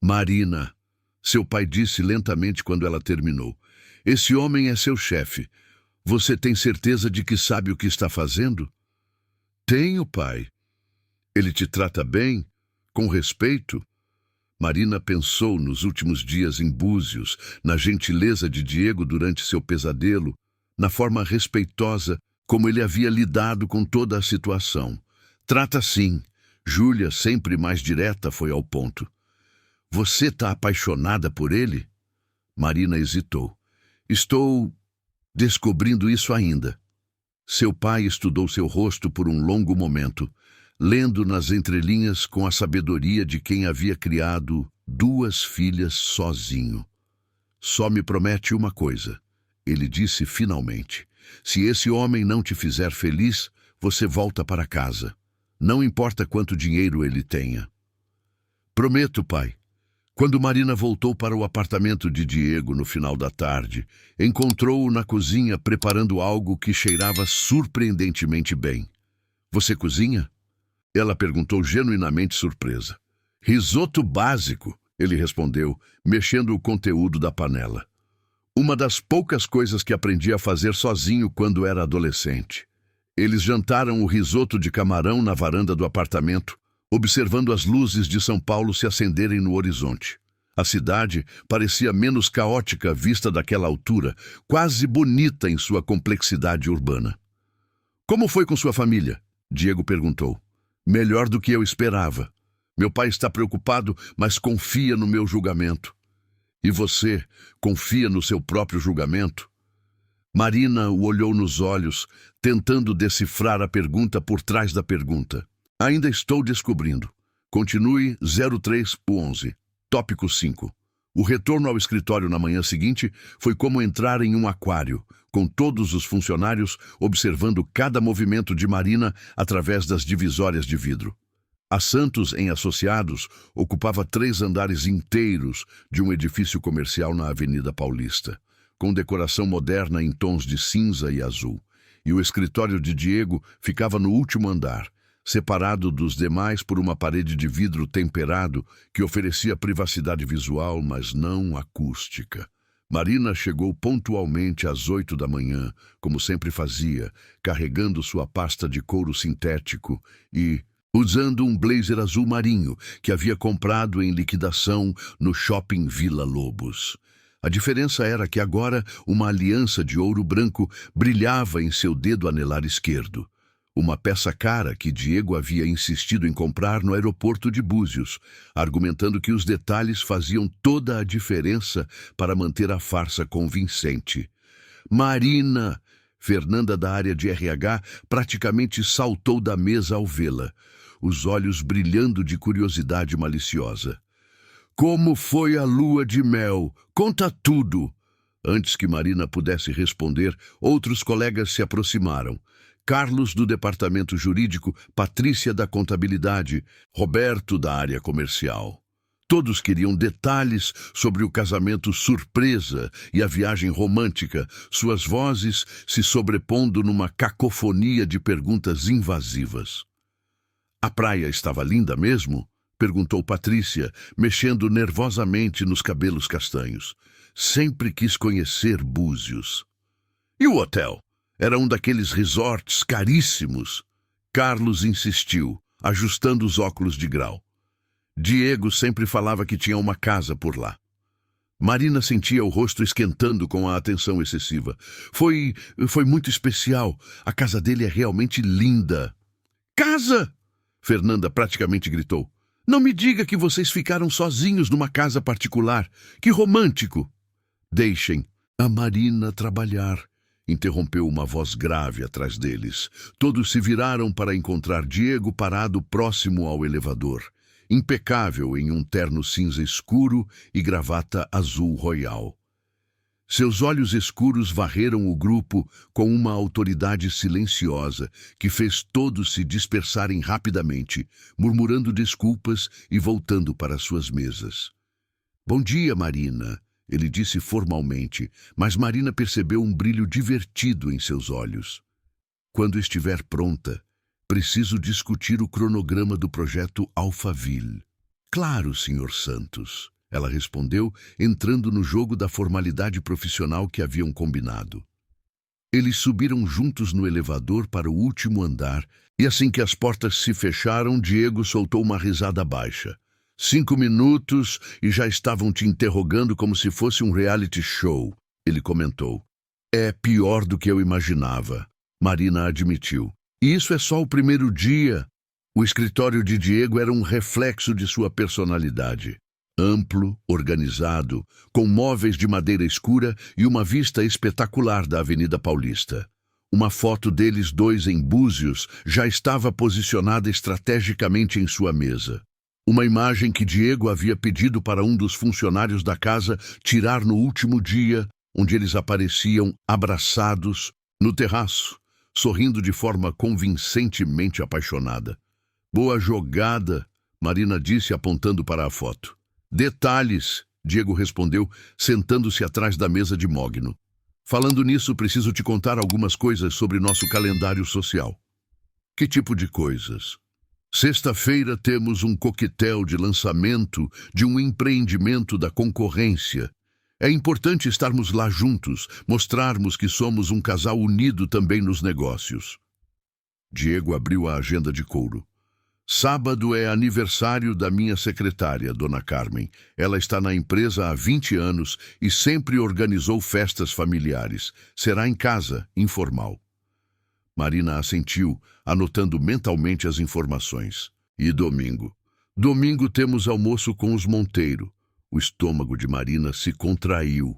Marina, seu pai disse lentamente quando ela terminou, esse homem é seu chefe. Você tem certeza de que sabe o que está fazendo? Tenho, pai. Ele te trata bem? Com respeito? Marina pensou nos últimos dias em Búzios, na gentileza de Diego durante seu pesadelo, na forma respeitosa como ele havia lidado com toda a situação. Trata sim. Júlia, sempre mais direta, foi ao ponto. Você está apaixonada por ele? Marina hesitou. Estou descobrindo isso ainda. Seu pai estudou seu rosto por um longo momento, lendo nas entrelinhas com a sabedoria de quem havia criado 2 filhas sozinho. Só me promete uma coisa, ele disse finalmente. Se esse homem não te fizer feliz, você volta para casa. Não importa quanto dinheiro ele tenha. Prometo, pai. Quando Marina voltou para o apartamento de Diego no final da tarde, encontrou-o na cozinha preparando algo que cheirava surpreendentemente bem. Você cozinha? Ela perguntou genuinamente surpresa. Risoto básico, ele respondeu, mexendo o conteúdo da panela. Uma das poucas coisas que aprendi a fazer sozinho quando era adolescente. Eles jantaram o risoto de camarão na varanda do apartamento, observando as luzes de São Paulo se acenderem no horizonte. A cidade parecia menos caótica vista daquela altura, quase bonita em sua complexidade urbana. Como foi com sua família? Diego perguntou. Melhor do que eu esperava. Meu pai está preocupado, mas confia no meu julgamento. E você confia no seu próprio julgamento? Marina o olhou nos olhos, tentando decifrar a pergunta por trás da pergunta. Ainda estou descobrindo. Continue 0311. Tópico 5. O retorno ao escritório na manhã seguinte foi como entrar em um aquário, com todos os funcionários observando cada movimento de Marina através das divisórias de vidro. A Santos, em Associados, ocupava 3 andares inteiros de um edifício comercial na Avenida Paulista, com decoração moderna em tons de cinza e azul. E o escritório de Diego ficava no último andar, separado dos demais por uma parede de vidro temperado que oferecia privacidade visual, mas não acústica. Marina chegou pontualmente às 8 da manhã, como sempre fazia, carregando sua pasta de couro sintético e usando um blazer azul marinho que havia comprado em liquidação no shopping Vila Lobos. A diferença era que agora uma aliança de ouro branco brilhava em seu dedo anelar esquerdo. Uma peça cara que Diego havia insistido em comprar no aeroporto de Búzios, argumentando que os detalhes faziam toda a diferença para manter a farsa convincente. Marina! Fernanda, da área de RH, praticamente saltou da mesa ao vê-la, os olhos brilhando de curiosidade maliciosa. Como foi a lua de mel? Conta tudo! Antes que Marina pudesse responder, outros colegas se aproximaram. Carlos, do departamento jurídico, Patrícia, da contabilidade, Roberto, da área comercial. Todos queriam detalhes sobre o casamento surpresa e a viagem romântica, suas vozes se sobrepondo numa cacofonia de perguntas invasivas. A praia estava linda mesmo? Perguntou Patrícia, mexendo nervosamente nos cabelos castanhos. Sempre quis conhecer Búzios. E o hotel? Era um daqueles resorts caríssimos. Carlos insistiu, ajustando os óculos de grau. Diego sempre falava que tinha uma casa por lá. Marina sentia o rosto esquentando com a atenção excessiva. Foi muito especial. A casa dele é realmente linda. Casa! Fernanda praticamente gritou. Não me diga que vocês ficaram sozinhos numa casa particular. Que romântico! Deixem a Marina trabalhar, interrompeu uma voz grave atrás deles. Todos se viraram para encontrar Diego parado próximo ao elevador, impecável em um terno cinza escuro e gravata azul royal. Seus olhos escuros varreram o grupo com uma autoridade silenciosa que fez todos se dispersarem rapidamente, murmurando desculpas e voltando para suas mesas. Bom dia, Marina, ele disse formalmente, mas Marina percebeu um brilho divertido em seus olhos. Quando estiver pronta, preciso discutir o cronograma do projeto Alphaville. Claro, Sr. Santos, ela respondeu, entrando no jogo da formalidade profissional que haviam combinado. Eles subiram juntos no elevador para o último andar, e assim que as portas se fecharam, Diego soltou uma risada baixa. 5 minutos e já estavam te interrogando como se fosse um reality show, ele comentou. É pior do que eu imaginava, Marina admitiu. E isso é só o primeiro dia. O escritório de Diego era um reflexo de sua personalidade. Amplo, organizado, com móveis de madeira escura e uma vista espetacular da Avenida Paulista. Uma foto deles dois em Búzios já estava posicionada estrategicamente em sua mesa. Uma imagem que Diego havia pedido para um dos funcionários da casa tirar no último dia, onde eles apareciam abraçados no terraço, sorrindo de forma convincentemente apaixonada. Boa jogada, Marina disse apontando para a foto. Detalhes, Diego respondeu, sentando-se atrás da mesa de mogno. Falando nisso, preciso te contar algumas coisas sobre nosso calendário social. Que tipo de coisas? Sexta-feira temos um coquetel de lançamento de um empreendimento da concorrência. É importante estarmos lá juntos, mostrarmos que somos um casal unido também nos negócios. Diego abriu a agenda de couro. Sábado é aniversário da minha secretária, Dona Carmen. Ela está na empresa há 20 anos e sempre organizou festas familiares. Será em casa, informal. Marina assentiu, anotando mentalmente as informações. E domingo? Domingo temos almoço com os Monteiro. O estômago de Marina se contraiu.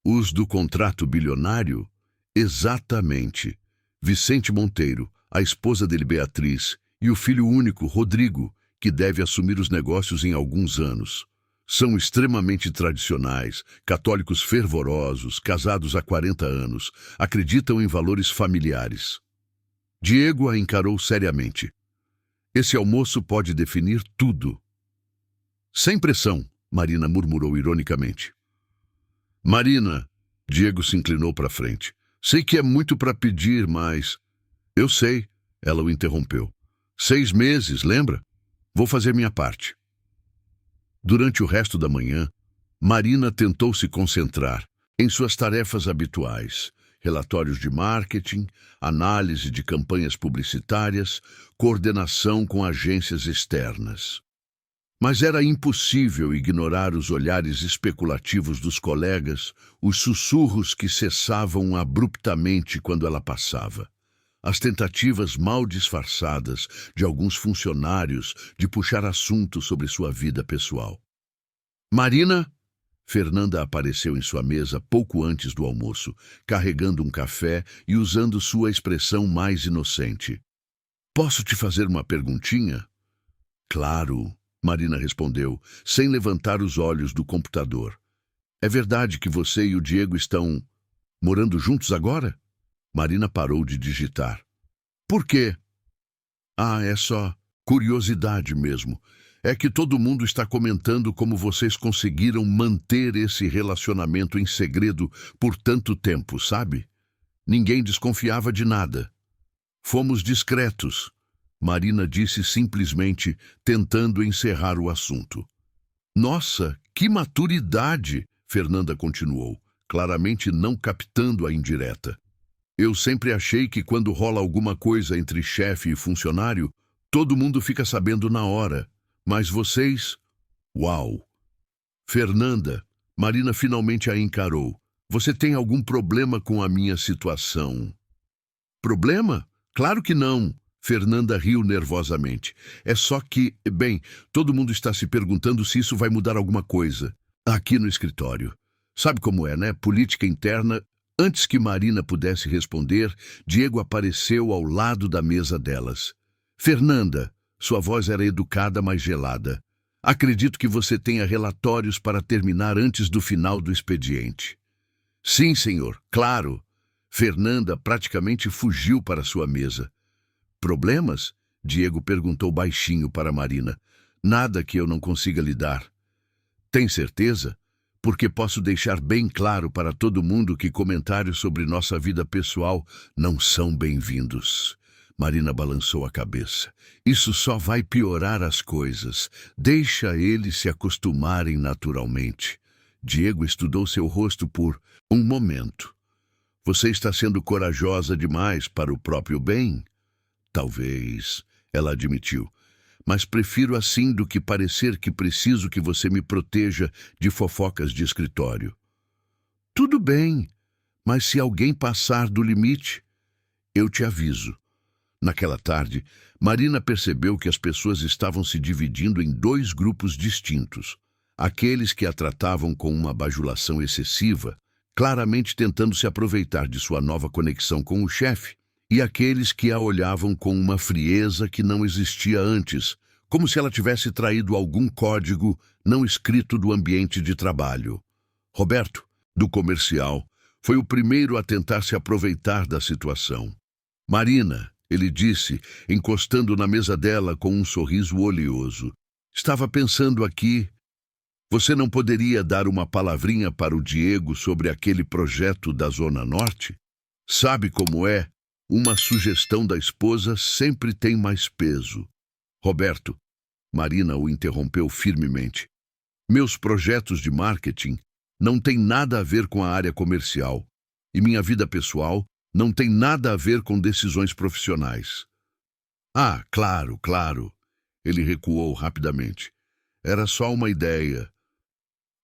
Os do contrato bilionário? Exatamente. Vicente Monteiro, a esposa dele Beatriz, e o filho único, Rodrigo, que deve assumir os negócios em alguns anos. São extremamente tradicionais, católicos fervorosos, casados há 40 anos, acreditam em valores familiares. Diego a encarou seriamente. Esse almoço pode definir tudo. Sem pressão, Marina murmurou ironicamente. Marina, Diego se inclinou para frente. Sei que é muito para pedir, mas... Eu sei, ela o interrompeu. 6 meses, lembra? Vou fazer minha parte. Durante o resto da manhã, Marina tentou se concentrar em suas tarefas habituais, relatórios de marketing, análise de campanhas publicitárias, coordenação com agências externas. Mas era impossível ignorar os olhares especulativos dos colegas, os sussurros que cessavam abruptamente quando ela passava. As tentativas mal disfarçadas de alguns funcionários de puxar assunto sobre sua vida pessoal. Marina? Fernanda apareceu em sua mesa pouco antes do almoço, carregando um café e usando sua expressão mais inocente. Posso te fazer uma perguntinha? Claro, Marina respondeu, sem levantar os olhos do computador. É verdade que você e o Diego estão morando juntos agora? Marina parou de digitar. Por quê? Ah, é só curiosidade mesmo. É que todo mundo está comentando como vocês conseguiram manter esse relacionamento em segredo por tanto tempo, sabe? Ninguém desconfiava de nada. Fomos discretos, Marina disse simplesmente, tentando encerrar o assunto. Nossa, que maturidade, Fernanda continuou, claramente não captando a indireta. Eu sempre achei que quando rola alguma coisa entre chefe e funcionário, todo mundo fica sabendo na hora. Mas vocês... Uau! Fernanda, Marina finalmente a encarou. Você tem algum problema com a minha situação? Problema? Claro que não. Fernanda riu nervosamente. É só que, bem, todo mundo está se perguntando se isso vai mudar alguma coisa. Aqui no escritório. Sabe como é, né? Política interna. Antes que Marina pudesse responder, Diego apareceu ao lado da mesa delas. Fernanda, sua voz era educada, mas gelada. Acredito que você tenha relatórios para terminar antes do final do expediente. Sim, senhor, claro. Fernanda praticamente fugiu para sua mesa. Problemas? Diego perguntou baixinho para Marina. Nada que eu não consiga lidar. Tem certeza? Porque posso deixar bem claro para todo mundo que comentários sobre nossa vida pessoal não são bem-vindos. Marina balançou a cabeça. Isso só vai piorar as coisas. Deixa eles se acostumarem naturalmente. Diego estudou seu rosto por um momento. Você está sendo corajosa demais para o próprio bem? Talvez, ela admitiu. Mas prefiro assim do que parecer que preciso que você me proteja de fofocas de escritório. Tudo bem, mas se alguém passar do limite, eu te aviso. Naquela tarde, Marina percebeu que as pessoas estavam se dividindo em 2 grupos distintos. Aqueles que a tratavam com uma bajulação excessiva, claramente tentando se aproveitar de sua nova conexão com o chefe, e aqueles que a olhavam com uma frieza que não existia antes, como se ela tivesse traído algum código não escrito do ambiente de trabalho. Roberto, do comercial, foi o primeiro a tentar se aproveitar da situação. Marina, ele disse, encostando na mesa dela com um sorriso oleoso. Estava pensando aqui, você não poderia dar uma palavrinha para o Diego sobre aquele projeto da Zona Norte? Sabe como é? Uma sugestão da esposa sempre tem mais peso. Roberto, Marina o interrompeu firmemente. Meus projetos de marketing não têm nada a ver com a área comercial, e minha vida pessoal não tem nada a ver com decisões profissionais. Ah, claro, claro. Ele recuou rapidamente. Era só uma ideia.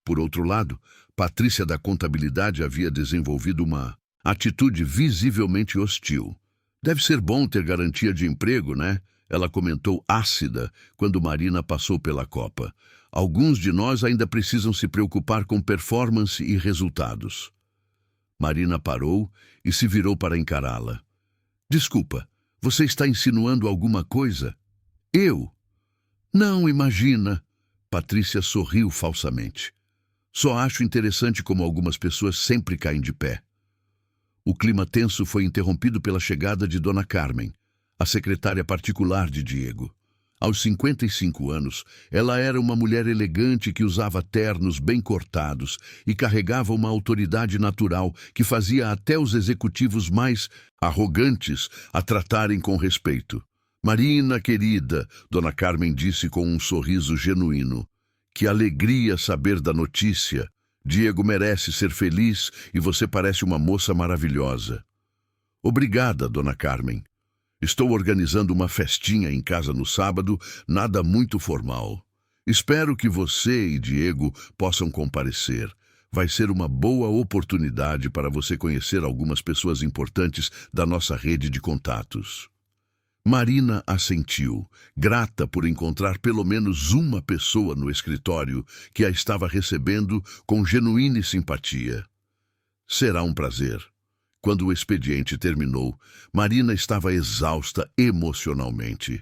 Por outro lado, Patrícia da Contabilidade havia desenvolvido uma atitude visivelmente hostil. Deve ser bom ter garantia de emprego, né? Ela comentou ácida quando Marina passou pela copa. Alguns de nós ainda precisam se preocupar com performance e resultados. Marina parou e se virou para encará-la. Desculpa, você está insinuando alguma coisa? Eu? Não, imagina. Patrícia sorriu falsamente. Só acho interessante como algumas pessoas sempre caem de pé. O clima tenso foi interrompido pela chegada de Dona Carmen, a secretária particular de Diego. Aos 55 anos, ela era uma mulher elegante que usava ternos bem cortados e carregava uma autoridade natural que fazia até os executivos mais arrogantes a tratarem com respeito. Marina, querida, Dona Carmen disse com um sorriso genuíno. Que alegria saber da notícia. Diego merece ser feliz e você parece uma moça maravilhosa. Obrigada, Dona Carmen. Estou organizando uma festinha em casa no sábado, nada muito formal. Espero que você e Diego possam comparecer. Vai ser uma boa oportunidade para você conhecer algumas pessoas importantes da nossa rede de contatos. Marina assentiu, grata por encontrar pelo menos uma pessoa no escritório que a estava recebendo com genuína simpatia. Será um prazer. Quando o expediente terminou, Marina estava exausta emocionalmente.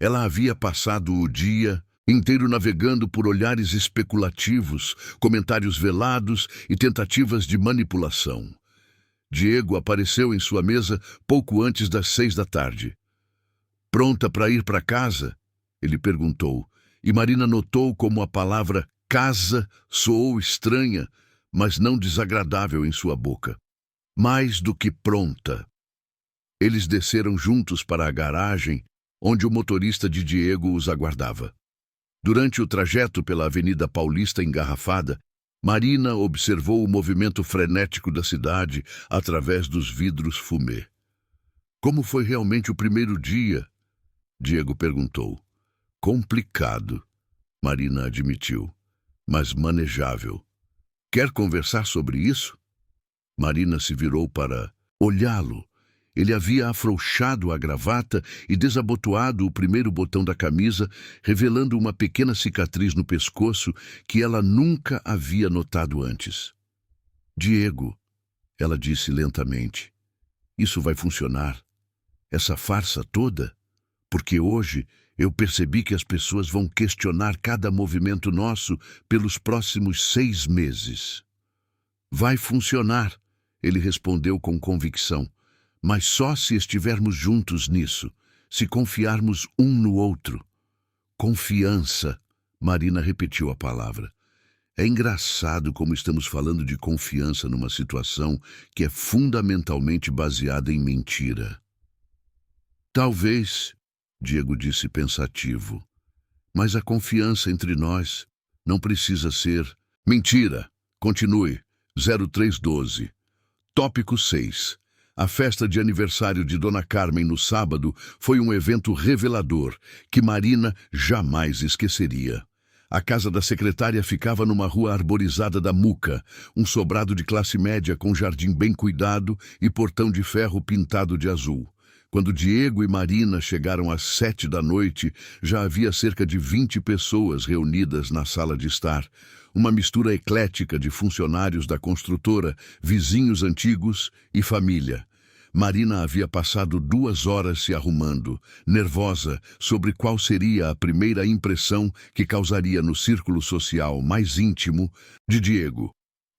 Ela havia passado o dia inteiro navegando por olhares especulativos, comentários velados e tentativas de manipulação. Diego apareceu em sua mesa pouco antes das 6 da tarde. Pronta para ir para casa? Ele perguntou, e Marina notou como a palavra casa soou estranha, mas não desagradável em sua boca. Mais do que pronta. Eles desceram juntos para a garagem, onde o motorista de Diego os aguardava. Durante o trajeto pela Avenida Paulista engarrafada, Marina observou o movimento frenético da cidade através dos vidros fumê. Como foi realmente o primeiro dia? Diego perguntou. Complicado, Marina admitiu, mas manejável. Quer conversar sobre isso? Marina se virou para olhá-lo. Ele havia afrouxado a gravata e desabotoado o primeiro botão da camisa, revelando uma pequena cicatriz no pescoço que ela nunca havia notado antes. Diego, ela disse lentamente, isso vai funcionar? Essa farsa toda? Porque hoje eu percebi que as pessoas vão questionar cada movimento nosso pelos próximos 6 meses. Vai funcionar, ele respondeu com convicção, mas só se estivermos juntos nisso, se confiarmos um no outro. Confiança, Marina repetiu a palavra. É engraçado como estamos falando de confiança numa situação que é fundamentalmente baseada em mentira. Talvez, Diego disse pensativo, mas a confiança entre nós não precisa ser... Mentira! Continue. 0312. Tópico 6. A festa de aniversário de Dona Carmen no sábado foi um evento revelador que Marina jamais esqueceria. A casa da secretária ficava numa rua arborizada da Muca, um sobrado de classe média com jardim bem cuidado e portão de ferro pintado de azul. Quando Diego e Marina chegaram às 7 da noite, já havia cerca de 20 pessoas reunidas na sala de estar. Uma mistura eclética de funcionários da construtora, vizinhos antigos e família. Marina havia passado 2 horas se arrumando, nervosa sobre qual seria a primeira impressão que causaria no círculo social mais íntimo de Diego.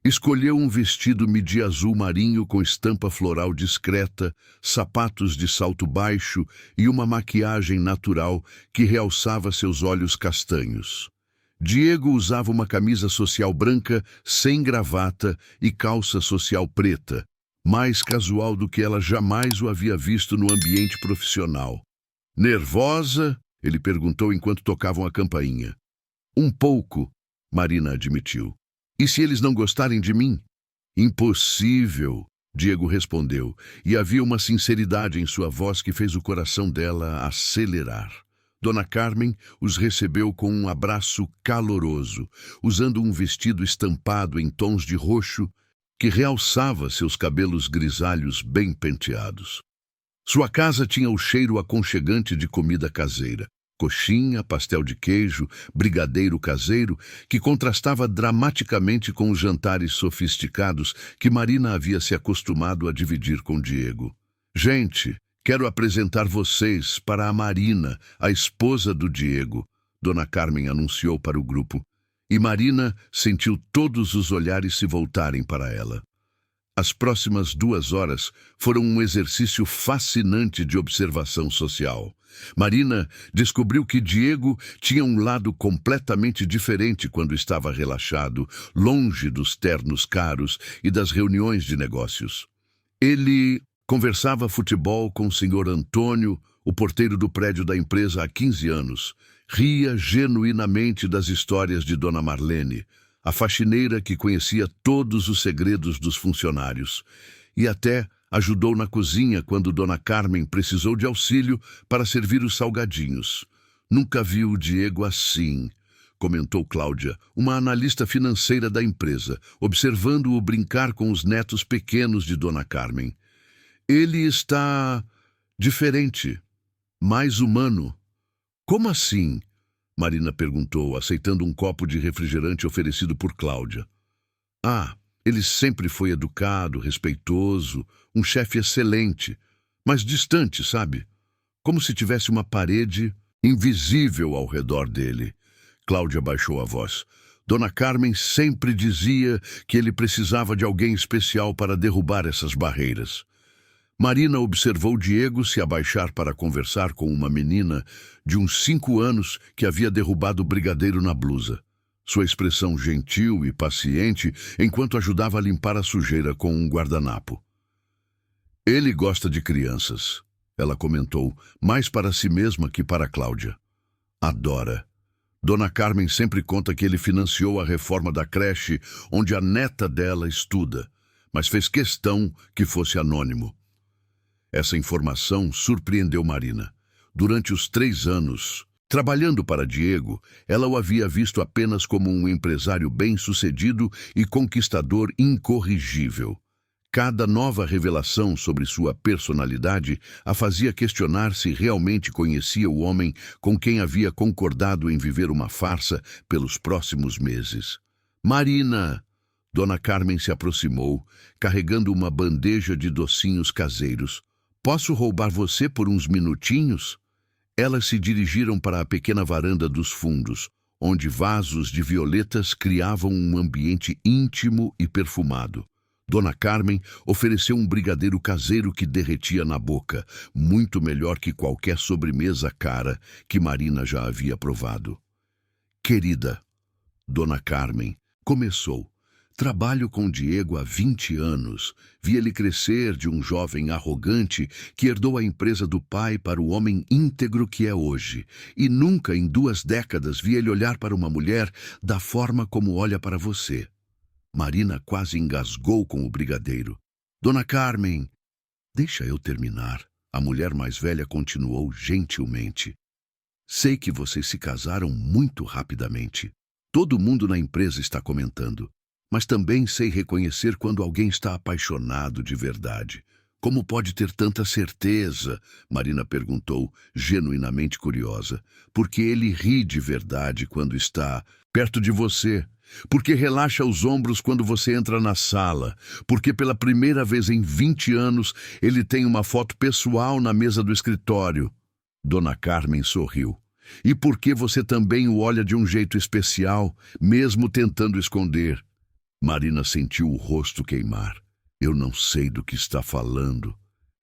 Escolheu um vestido midi azul marinho com estampa floral discreta, sapatos de salto baixo e uma maquiagem natural que realçava seus olhos castanhos. Diego usava uma camisa social branca, sem gravata e calça social preta, mais casual do que ela jamais o havia visto no ambiente profissional. Nervosa? Ele perguntou enquanto tocavam a campainha. Um pouco, Marina admitiu. E se eles não gostarem de mim? Impossível, Diego respondeu, e havia uma sinceridade em sua voz que fez o coração dela acelerar. Dona Carmen os recebeu com um abraço caloroso, usando um vestido estampado em tons de roxo que realçava seus cabelos grisalhos bem penteados. Sua casa tinha o cheiro aconchegante de comida caseira. Coxinha, pastel de queijo, brigadeiro caseiro, que contrastava dramaticamente com os jantares sofisticados que Marina havia se acostumado a dividir com Diego. Gente, quero apresentar vocês para a Marina, a esposa do Diego, Dona Carmen anunciou para o grupo, e Marina sentiu todos os olhares se voltarem para ela. As próximas 2 horas foram um exercício fascinante de observação social. Marina descobriu que Diego tinha um lado completamente diferente quando estava relaxado, longe dos ternos caros e das reuniões de negócios. Ele conversava futebol com o senhor Antônio, o porteiro do prédio da empresa há 15 anos. Ria genuinamente das histórias de Dona Marlene, a faxineira que conhecia todos os segredos dos funcionários, e até ajudou na cozinha quando Dona Carmen precisou de auxílio para servir os salgadinhos. Nunca viu o Diego assim, comentou Cláudia, uma analista financeira da empresa, observando-o brincar com os netos pequenos de Dona Carmen. Ele está diferente, mais humano. Como assim? Marina perguntou, aceitando um copo de refrigerante oferecido por Cláudia. Ele sempre foi educado, respeitoso, um chefe excelente, mas distante, sabe? Como se tivesse uma parede invisível ao redor dele. Cláudia baixou a voz. Dona Carmen sempre dizia que ele precisava de alguém especial para derrubar essas barreiras. Marina observou Diego se abaixar para conversar com uma menina de uns 5 anos que havia derrubado o brigadeiro na blusa. Sua expressão gentil e paciente enquanto ajudava a limpar a sujeira com um guardanapo. Ele gosta de crianças, ela comentou, mais para si mesma que para Cláudia. Adora. Dona Carmen sempre conta que ele financiou a reforma da creche onde a neta dela estuda, mas fez questão que fosse anônimo. Essa informação surpreendeu Marina. Durante os 3 anos trabalhando para Diego, ela o havia visto apenas como um empresário bem-sucedido e conquistador incorrigível. Cada nova revelação sobre sua personalidade a fazia questionar se realmente conhecia o homem com quem havia concordado em viver uma farsa pelos próximos meses. Marina! Dona Carmen se aproximou, carregando uma bandeja de docinhos caseiros. Posso roubar você por uns minutinhos? Elas se dirigiram para a pequena varanda dos fundos, onde vasos de violetas criavam um ambiente íntimo e perfumado. Dona Carmen ofereceu um brigadeiro caseiro que derretia na boca, muito melhor que qualquer sobremesa cara que Marina já havia provado. Querida, Dona Carmen, começou. Trabalho com Diego há 20 anos. Vi ele crescer de um jovem arrogante que herdou a empresa do pai para o homem íntegro que é hoje. E nunca em 2 décadas vi ele olhar para uma mulher da forma como olha para você. Marina quase engasgou com o brigadeiro. Dona Carmen, deixa eu terminar. A mulher mais velha continuou gentilmente. Sei que vocês se casaram muito rapidamente. Todo mundo na empresa está comentando. Mas também sei reconhecer quando alguém está apaixonado de verdade. Como pode ter tanta certeza? Marina perguntou, genuinamente curiosa. Porque ele ri de verdade quando está perto de você. Porque relaxa os ombros quando você entra na sala. Porque pela primeira vez em 20 anos ele tem uma foto pessoal na mesa do escritório. Dona Carmen sorriu. E porque você também o olha de um jeito especial, mesmo tentando esconder. Marina sentiu o rosto queimar. Eu não sei do que está falando.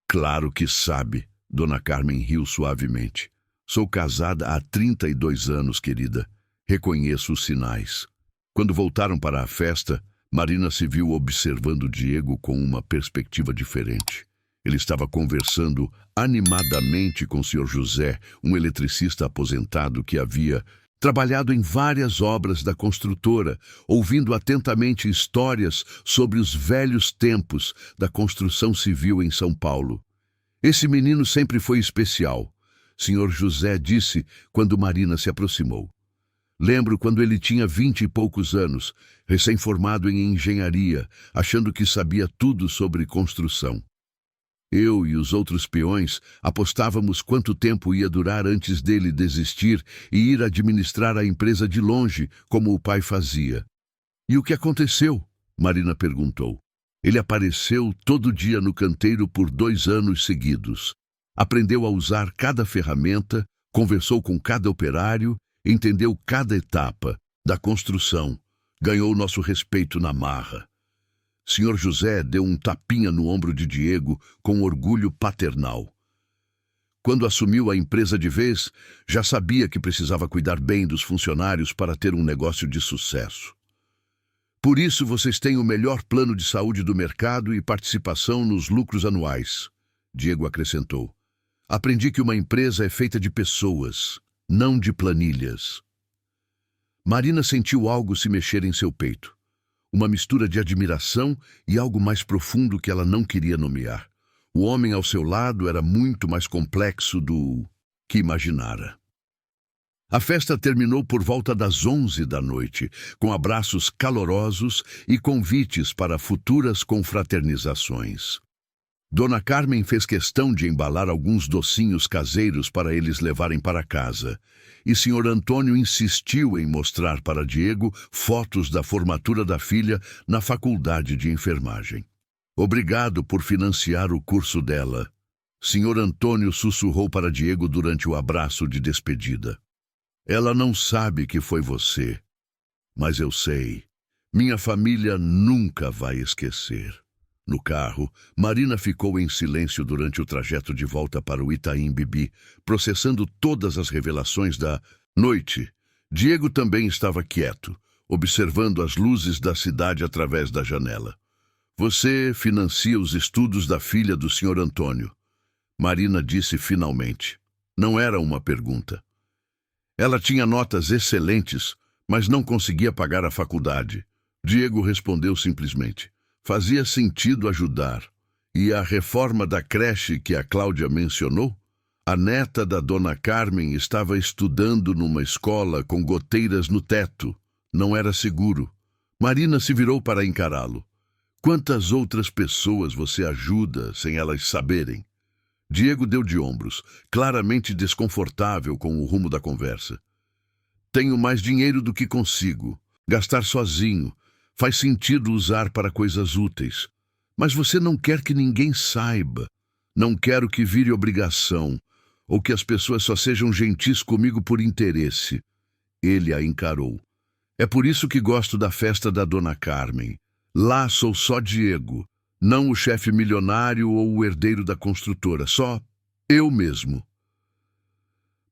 Claro que sabe. Dona Carmen riu suavemente. Sou casada há 32 anos, querida. Reconheço os sinais. Quando voltaram para a festa, Marina se viu observando Diego com uma perspectiva diferente. Ele estava conversando animadamente com o Sr. José, um eletricista aposentado que havia trabalhado em várias obras da construtora, ouvindo atentamente histórias sobre os velhos tempos da construção civil em São Paulo. Esse menino sempre foi especial, Sr. José disse quando Marina se aproximou. Lembro quando ele tinha 20 e poucos anos, recém-formado em engenharia, achando que sabia tudo sobre construção. Eu e os outros peões apostávamos quanto tempo ia durar antes dele desistir e ir administrar a empresa de longe, como o pai fazia. E o que aconteceu? Marina perguntou. Ele apareceu todo dia no canteiro por 2 anos seguidos. Aprendeu a usar cada ferramenta, conversou com cada operário, entendeu cada etapa da construção, ganhou nosso respeito na marra. Sr. José deu um tapinha no ombro de Diego com orgulho paternal. Quando assumiu a empresa de vez, já sabia que precisava cuidar bem dos funcionários para ter um negócio de sucesso. Por isso vocês têm o melhor plano de saúde do mercado e participação nos lucros anuais, Diego acrescentou. Aprendi que uma empresa é feita de pessoas, não de planilhas. Marina sentiu algo se mexer em seu peito. Uma mistura de admiração e algo mais profundo que ela não queria nomear. O homem ao seu lado era muito mais complexo do que imaginara. A festa terminou por volta das 11 da noite, com abraços calorosos e convites para futuras confraternizações. Dona Carmen fez questão de embalar alguns docinhos caseiros para eles levarem para casa, e Sr. Antônio insistiu em mostrar para Diego fotos da formatura da filha na faculdade de enfermagem. Obrigado por financiar o curso dela. Sr. Antônio sussurrou para Diego durante o abraço de despedida. Ela não sabe que foi você, mas eu sei. Minha família nunca vai esquecer. No carro, Marina ficou em silêncio durante o trajeto de volta para o Itaim Bibi, processando todas as revelações da noite. Diego também estava quieto, observando as luzes da cidade através da janela. Você financia os estudos da filha do Sr. Antônio. Marina disse finalmente. Não era uma pergunta. Ela tinha notas excelentes, mas não conseguia pagar a faculdade. Diego respondeu simplesmente. Fazia sentido ajudar. E a reforma da creche que a Cláudia mencionou? A neta da Dona Carmen estava estudando numa escola com goteiras no teto. Não era seguro. Marina se virou para encará-lo. Quantas outras pessoas você ajuda sem elas saberem? Diego deu de ombros, claramente desconfortável com o rumo da conversa. Tenho mais dinheiro do que consigo. Gastar sozinho. Faz sentido usar para coisas úteis. Mas você não quer que ninguém saiba. Não quero que vire obrigação, ou que as pessoas só sejam gentis comigo por interesse. Ele a encarou. É por isso que gosto da festa da Dona Carmen. Lá sou só Diego, não o chefe milionário ou o herdeiro da construtora, só eu mesmo.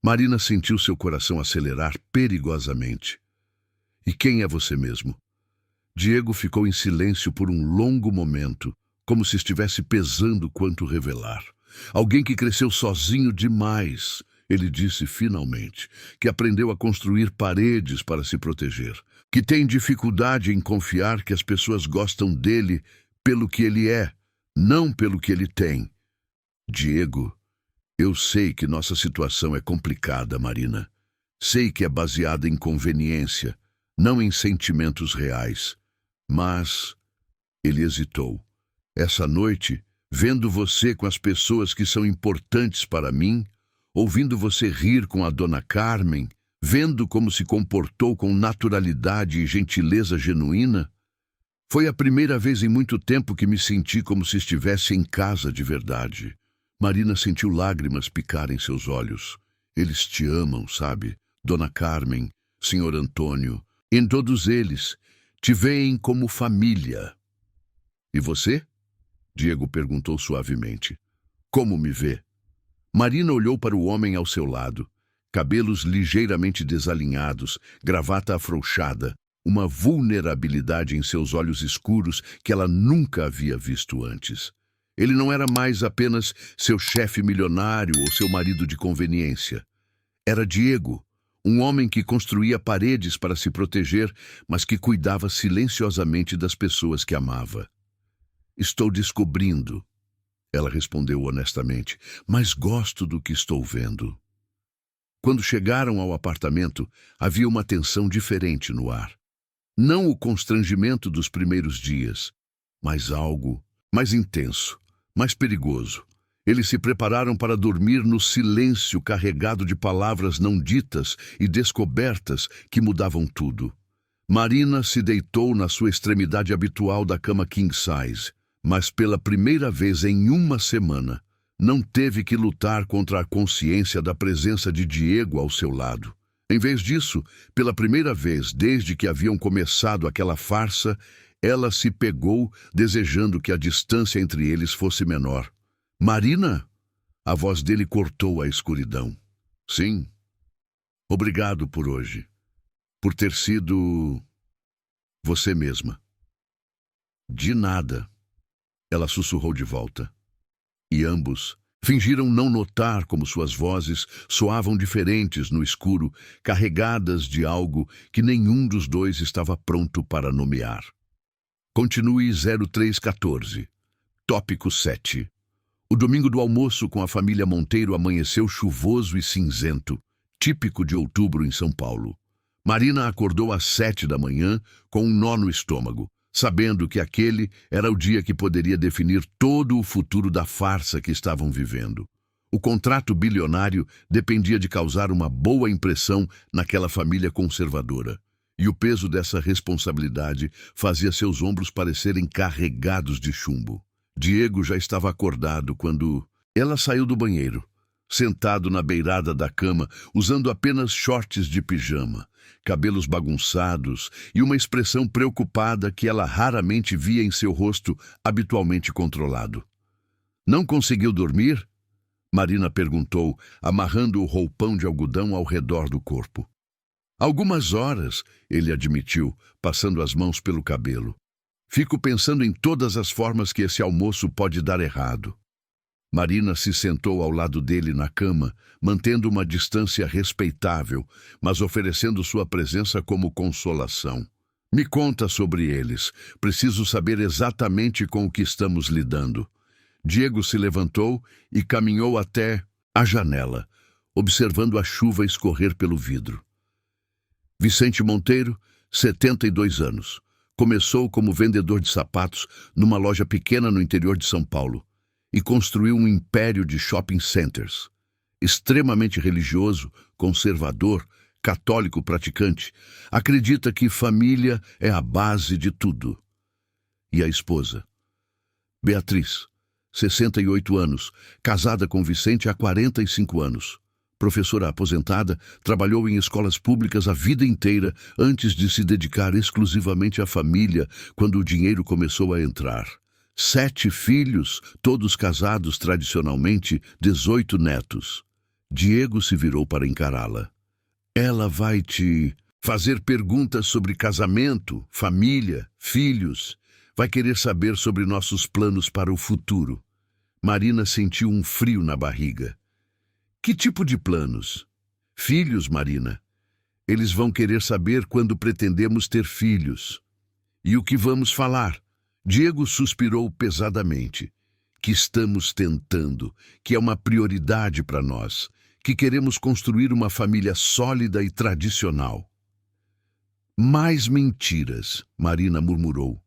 Marina sentiu seu coração acelerar perigosamente. E quem é você mesmo? Diego ficou em silêncio por um longo momento, como se estivesse pesando quanto revelar. Alguém que cresceu sozinho demais, ele disse finalmente, que aprendeu a construir paredes para se proteger, que tem dificuldade em confiar que as pessoas gostam dele pelo que ele é, não pelo que ele tem. Diego, eu sei que nossa situação é complicada, Marina. Sei que é baseada em conveniência, não em sentimentos reais. Mas, ele hesitou, essa noite Vendo você com as pessoas que são importantes para mim, ouvindo você rir com a dona Carmen, vendo como se comportou com naturalidade e gentileza genuína, foi a primeira vez em muito tempo que me senti como se estivesse em casa de verdade. Marina sentiu lágrimas picarem seus olhos. Eles te amam, sabe? Dona Carmen, Senhor Antônio, em todos eles, te veem como família. E você? Diego perguntou suavemente. Como me vê? Marina olhou para o homem ao seu lado. Cabelos ligeiramente desalinhados, gravata afrouxada, uma vulnerabilidade em seus olhos escuros que ela nunca havia visto antes. Ele não era mais apenas seu chefe milionário ou seu marido de conveniência. Era Diego, um homem que construía paredes para se proteger, mas que cuidava silenciosamente das pessoas que amava. Estou descobrindo, ela respondeu honestamente, mas gosto do que estou vendo. Quando chegaram ao apartamento, havia uma tensão diferente no ar. Não o constrangimento dos primeiros dias, mas algo mais intenso, mais perigoso. Eles se prepararam para dormir no silêncio carregado de palavras não ditas e descobertas que mudavam tudo. Marina se deitou na sua extremidade habitual da cama king size, mas pela primeira vez em uma semana, não teve que lutar contra a consciência da presença de Diego ao seu lado. Em vez disso, pela primeira vez desde que haviam começado aquela farsa, ela se pegou desejando que a distância entre eles fosse menor. Marina? A voz dele cortou a escuridão. Sim. Obrigado por hoje. Por ter sido você mesma. De nada. Ela sussurrou de volta. E ambos fingiram não notar como suas vozes soavam diferentes no escuro, carregadas de algo que nenhum dos dois estava pronto para nomear. Continue 0314. Tópico 7. O domingo do almoço com a família Monteiro amanheceu chuvoso e cinzento, típico de outubro em São Paulo. Marina acordou às 7 da manhã com um nó no estômago, sabendo que aquele era o dia que poderia definir todo o futuro da farsa que estavam vivendo. O contrato bilionário dependia de causar uma boa impressão naquela família conservadora, e o peso dessa responsabilidade fazia seus ombros parecerem carregados de chumbo. Diego já estava acordado quando ela saiu do banheiro, sentado na beirada da cama, usando apenas shorts de pijama, cabelos bagunçados e uma expressão preocupada que ela raramente via em seu rosto habitualmente controlado. Não conseguiu dormir? Marina perguntou, amarrando o roupão de algodão ao redor do corpo. Algumas horas, ele admitiu, passando as mãos pelo cabelo. Fico pensando em todas as formas que esse almoço pode dar errado. Marina se sentou ao lado dele na cama, mantendo uma distância respeitável, mas oferecendo sua presença como consolação. Me conta sobre eles. Preciso saber exatamente com o que estamos lidando. Diego se levantou e caminhou até a janela, observando a chuva escorrer pelo vidro. Vicente Monteiro, 72 anos. Começou como vendedor de sapatos numa loja pequena no interior de São Paulo e construiu um império de shopping centers. Extremamente religioso, conservador, católico praticante, acredita que família é a base de tudo. E a esposa? Beatriz, 68 anos, casada com Vicente há 45 anos. Professora aposentada, trabalhou em escolas públicas a vida inteira antes de se dedicar exclusivamente à família quando o dinheiro começou a entrar. 7 filhos, todos casados tradicionalmente, 18 netos. Diego se virou para encará-la. Ela vai te fazer perguntas sobre casamento, família, filhos. Vai querer saber sobre nossos planos para o futuro. Marina sentiu um frio na barriga. Que tipo de planos? Filhos, Marina. Eles vão querer saber quando pretendemos ter filhos. E o que vamos falar? Diego suspirou pesadamente. Que estamos tentando, que é uma prioridade para nós, que queremos construir uma família sólida e tradicional. Mais mentiras, Marina murmurou.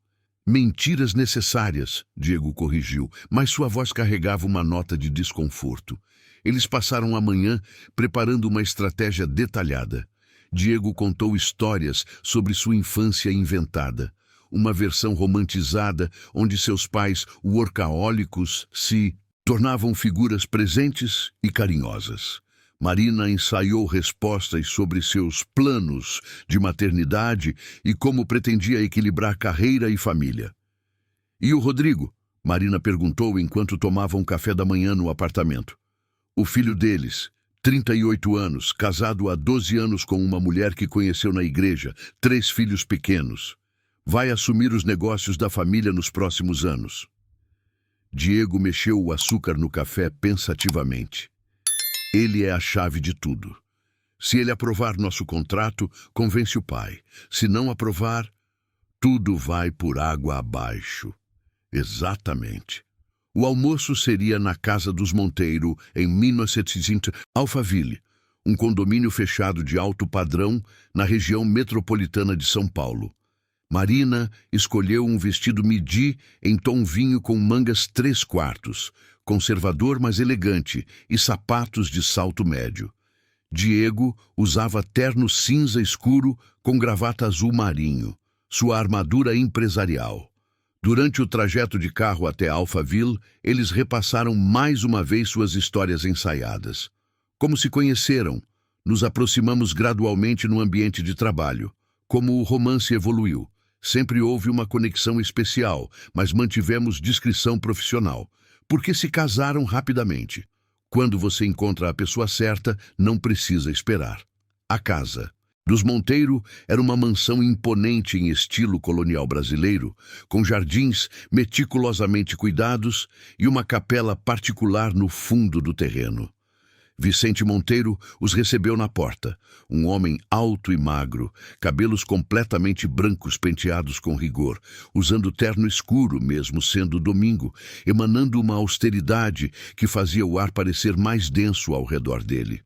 Mentiras necessárias, Diego corrigiu, mas sua voz carregava uma nota de desconforto. Eles passaram a manhã preparando uma estratégia detalhada. Diego contou histórias sobre sua infância inventada, uma versão romantizada onde seus pais, workahólicos, se tornavam figuras presentes e carinhosas. Marina ensaiou respostas sobre seus planos de maternidade e como pretendia equilibrar carreira e família. E o Rodrigo? Marina perguntou enquanto tomavam café da manhã no apartamento. O filho deles, 38 anos, casado há 12 anos com uma mulher que conheceu na igreja, 3 filhos pequenos. Vai assumir os negócios da família nos próximos anos. Diego mexeu o açúcar no café pensativamente. Ele é a chave de tudo. Se ele aprovar nosso contrato, convence o pai. Se não aprovar, tudo vai por água abaixo. Exatamente. O almoço seria na casa dos Monteiro, em 1960, Alphaville, um condomínio fechado de alto padrão na região metropolitana de São Paulo. Marina escolheu um vestido midi em tom vinho com mangas 3/4, conservador mas elegante, e sapatos de salto médio. Diego usava terno cinza escuro com gravata azul marinho, sua armadura empresarial. Durante o trajeto de carro até Alphaville, eles repassaram mais uma vez suas histórias ensaiadas. Como se conheceram, nos aproximamos gradualmente no ambiente de trabalho. Como o romance evoluiu. Sempre houve uma conexão especial, mas mantivemos discrição profissional. Porque se casaram rapidamente. Quando você encontra a pessoa certa, não precisa esperar. A casa dos Monteiro era uma mansão imponente em estilo colonial brasileiro, com jardins meticulosamente cuidados e uma capela particular no fundo do terreno. Vicente Monteiro os recebeu na porta, um homem alto e magro, cabelos completamente brancos penteados com rigor, usando terno escuro mesmo sendo domingo, emanando uma austeridade que fazia o ar parecer mais denso ao redor dele.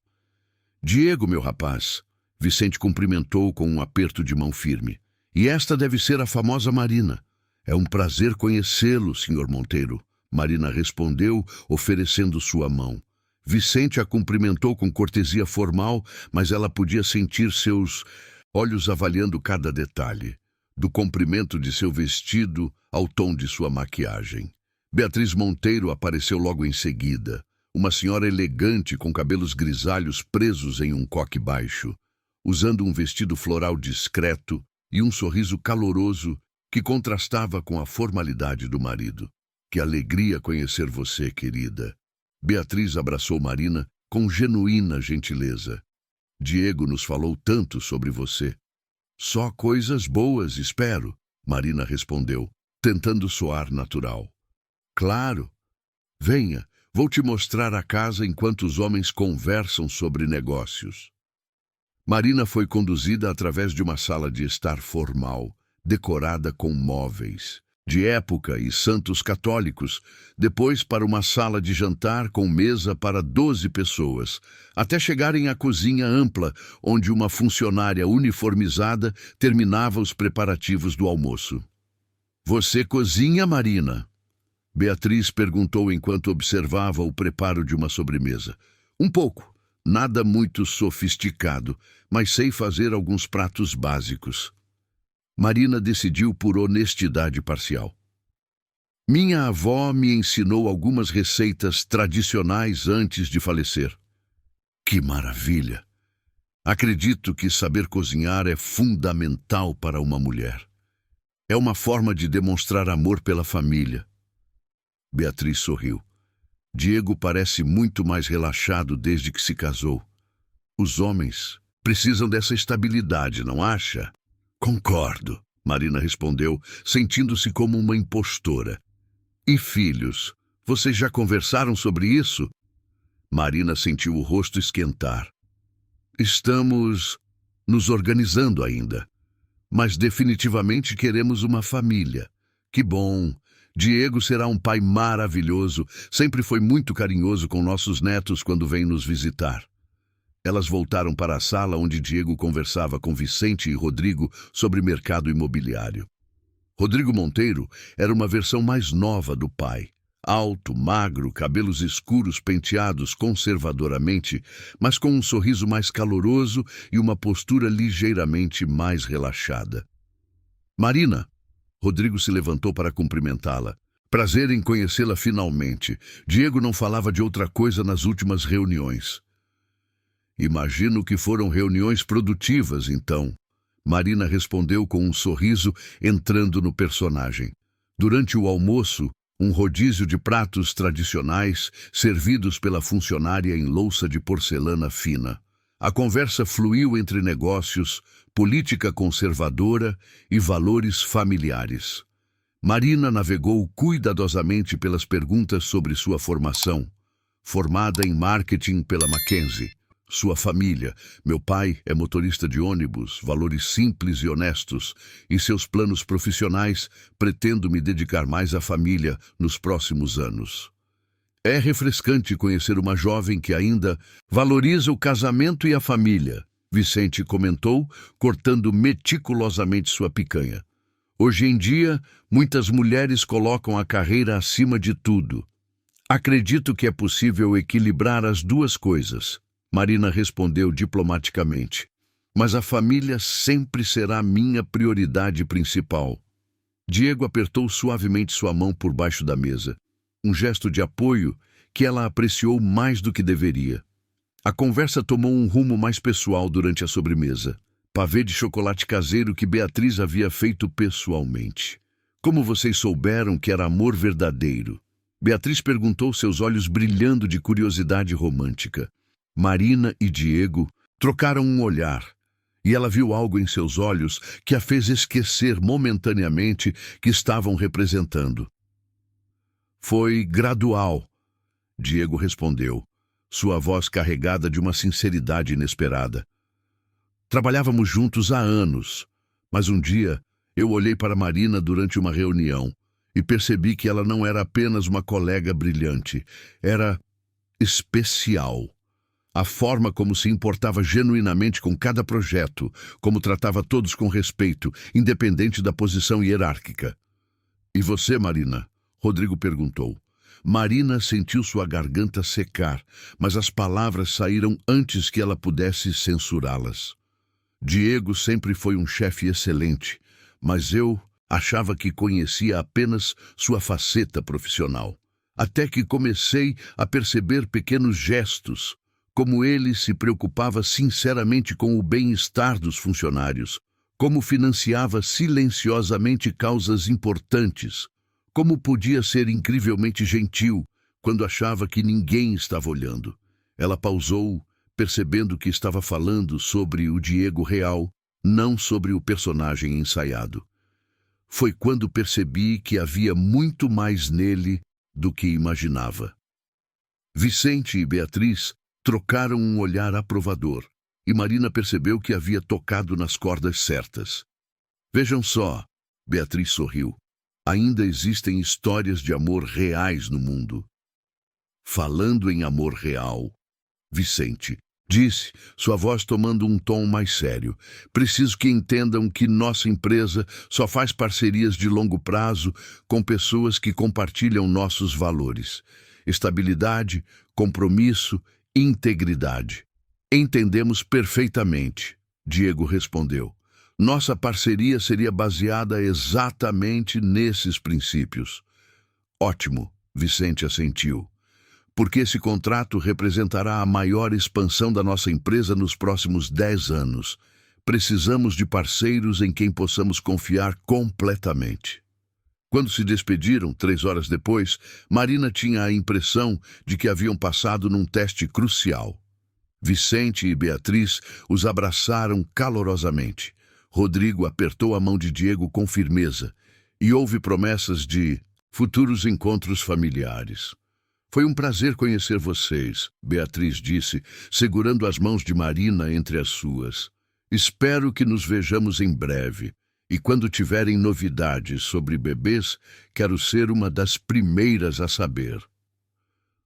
Diego, meu rapaz, Vicente cumprimentou com um aperto de mão firme. E esta deve ser a famosa Marina. É um prazer conhecê-lo, senhor Monteiro, Marina respondeu, oferecendo sua mão. Vicente a cumprimentou com cortesia formal, mas ela podia sentir seus olhos avaliando cada detalhe, do comprimento de seu vestido ao tom de sua maquiagem. Beatriz Monteiro apareceu logo em seguida, uma senhora elegante com cabelos grisalhos presos em um coque baixo, usando um vestido floral discreto e um sorriso caloroso que contrastava com a formalidade do marido. Que alegria conhecer você, querida. Beatriz abraçou Marina com genuína gentileza. Diego nos falou tanto sobre você. Só coisas boas, espero, Marina respondeu, tentando soar natural. Claro. Venha, vou te mostrar a casa enquanto os homens conversam sobre negócios. Marina foi conduzida através de uma sala de estar formal, decorada com móveis de época e santos católicos, depois para uma sala de jantar com mesa para 12 pessoas, até chegarem à cozinha ampla, onde uma funcionária uniformizada terminava os preparativos do almoço. Você cozinha, Marina? Beatriz perguntou enquanto observava o preparo de uma sobremesa. Um pouco, nada muito sofisticado, mas sei fazer alguns pratos básicos. Marina decidiu por honestidade parcial. Minha avó me ensinou algumas receitas tradicionais antes de falecer. Que maravilha! Acredito que saber cozinhar é fundamental para uma mulher. É uma forma de demonstrar amor pela família. Beatriz sorriu. Diego parece muito mais relaxado desde que se casou. Os homens precisam dessa estabilidade, não acha? Concordo, Marina respondeu, sentindo-se como uma impostora. E filhos, vocês já conversaram sobre isso? Marina sentiu o rosto esquentar. Estamos nos organizando ainda, mas definitivamente queremos uma família. Que bom! Diego será um pai maravilhoso, sempre foi muito carinhoso com nossos netos quando vem nos visitar. Elas voltaram para a sala onde Diego conversava com Vicente e Rodrigo sobre mercado imobiliário. Rodrigo Monteiro era uma versão mais nova do pai. Alto, magro, cabelos escuros penteados conservadoramente, mas com um sorriso mais caloroso e uma postura ligeiramente mais relaxada. Marina! Rodrigo se levantou para cumprimentá-la. Prazer em conhecê-la finalmente. Diego não falava de outra coisa nas últimas reuniões. Imagino que foram reuniões produtivas, então. Marina respondeu com um sorriso, entrando no personagem. Durante o almoço, um rodízio de pratos tradicionais, servidos pela funcionária em louça de porcelana fina. A conversa fluiu entre negócios, política conservadora e valores familiares. Marina navegou cuidadosamente pelas perguntas sobre sua formação. Formada em marketing pela Mackenzie. Sua família. Meu pai é motorista de ônibus, valores simples e honestos. E seus planos profissionais, pretendo me dedicar mais à família nos próximos anos. É refrescante conhecer uma jovem que ainda valoriza o casamento e a família, Vicente comentou, cortando meticulosamente sua picanha. Hoje em dia, muitas mulheres colocam a carreira acima de tudo. Acredito que é possível equilibrar as duas coisas. Marina respondeu diplomaticamente. Mas a família sempre será minha prioridade principal. Diego apertou suavemente sua mão por baixo da mesa. Um gesto de apoio que ela apreciou mais do que deveria. A conversa tomou um rumo mais pessoal durante a sobremesa. Pavê de chocolate caseiro que Beatriz havia feito pessoalmente. Como vocês souberam que era amor verdadeiro? Beatriz perguntou, seus olhos brilhando de curiosidade romântica. Marina e Diego trocaram um olhar, e ela viu algo em seus olhos que a fez esquecer momentaneamente que estavam representando. Foi gradual, Diego respondeu, sua voz carregada de uma sinceridade inesperada. Trabalhávamos juntos há anos, mas um dia eu olhei para Marina durante uma reunião e percebi que ela não era apenas uma colega brilhante, era especial. A forma como se importava genuinamente com cada projeto, como tratava todos com respeito, independente da posição hierárquica. E você, Marina? Rodrigo perguntou. Marina sentiu sua garganta secar, mas as palavras saíram antes que ela pudesse censurá-las. Diego sempre foi um chefe excelente, mas eu achava que conhecia apenas sua faceta profissional. Até que comecei a perceber pequenos gestos, como ele se preocupava sinceramente com o bem-estar dos funcionários, como financiava silenciosamente causas importantes, como podia ser incrivelmente gentil quando achava que ninguém estava olhando. Ela pausou, percebendo que estava falando sobre o Diego real, não sobre o personagem ensaiado. Foi quando percebi que havia muito mais nele do que imaginava. Vicente e Beatriz trocaram um olhar aprovador, e Marina percebeu que havia tocado nas cordas certas. Vejam só, Beatriz sorriu. Ainda existem histórias de amor reais no mundo. Falando em amor real, Vicente disse, sua voz tomando um tom mais sério. Preciso que entendam que nossa empresa só faz parcerias de longo prazo com pessoas que compartilham nossos valores. Estabilidade, compromisso, integridade. Entendemos perfeitamente, Diego respondeu. Nossa parceria seria baseada exatamente nesses princípios. Ótimo, Vicente assentiu. Porque esse contrato representará a maior expansão da nossa empresa nos próximos 10 anos. Precisamos de parceiros em quem possamos confiar completamente. Quando se despediram, 3 horas depois, Marina tinha a impressão de que haviam passado num teste crucial. Vicente e Beatriz os abraçaram calorosamente. Rodrigo apertou a mão de Diego com firmeza e houve promessas de futuros encontros familiares. Foi um prazer conhecer vocês, Beatriz disse, segurando as mãos de Marina entre as suas. Espero que nos vejamos em breve. E quando tiverem novidades sobre bebês, quero ser uma das primeiras a saber.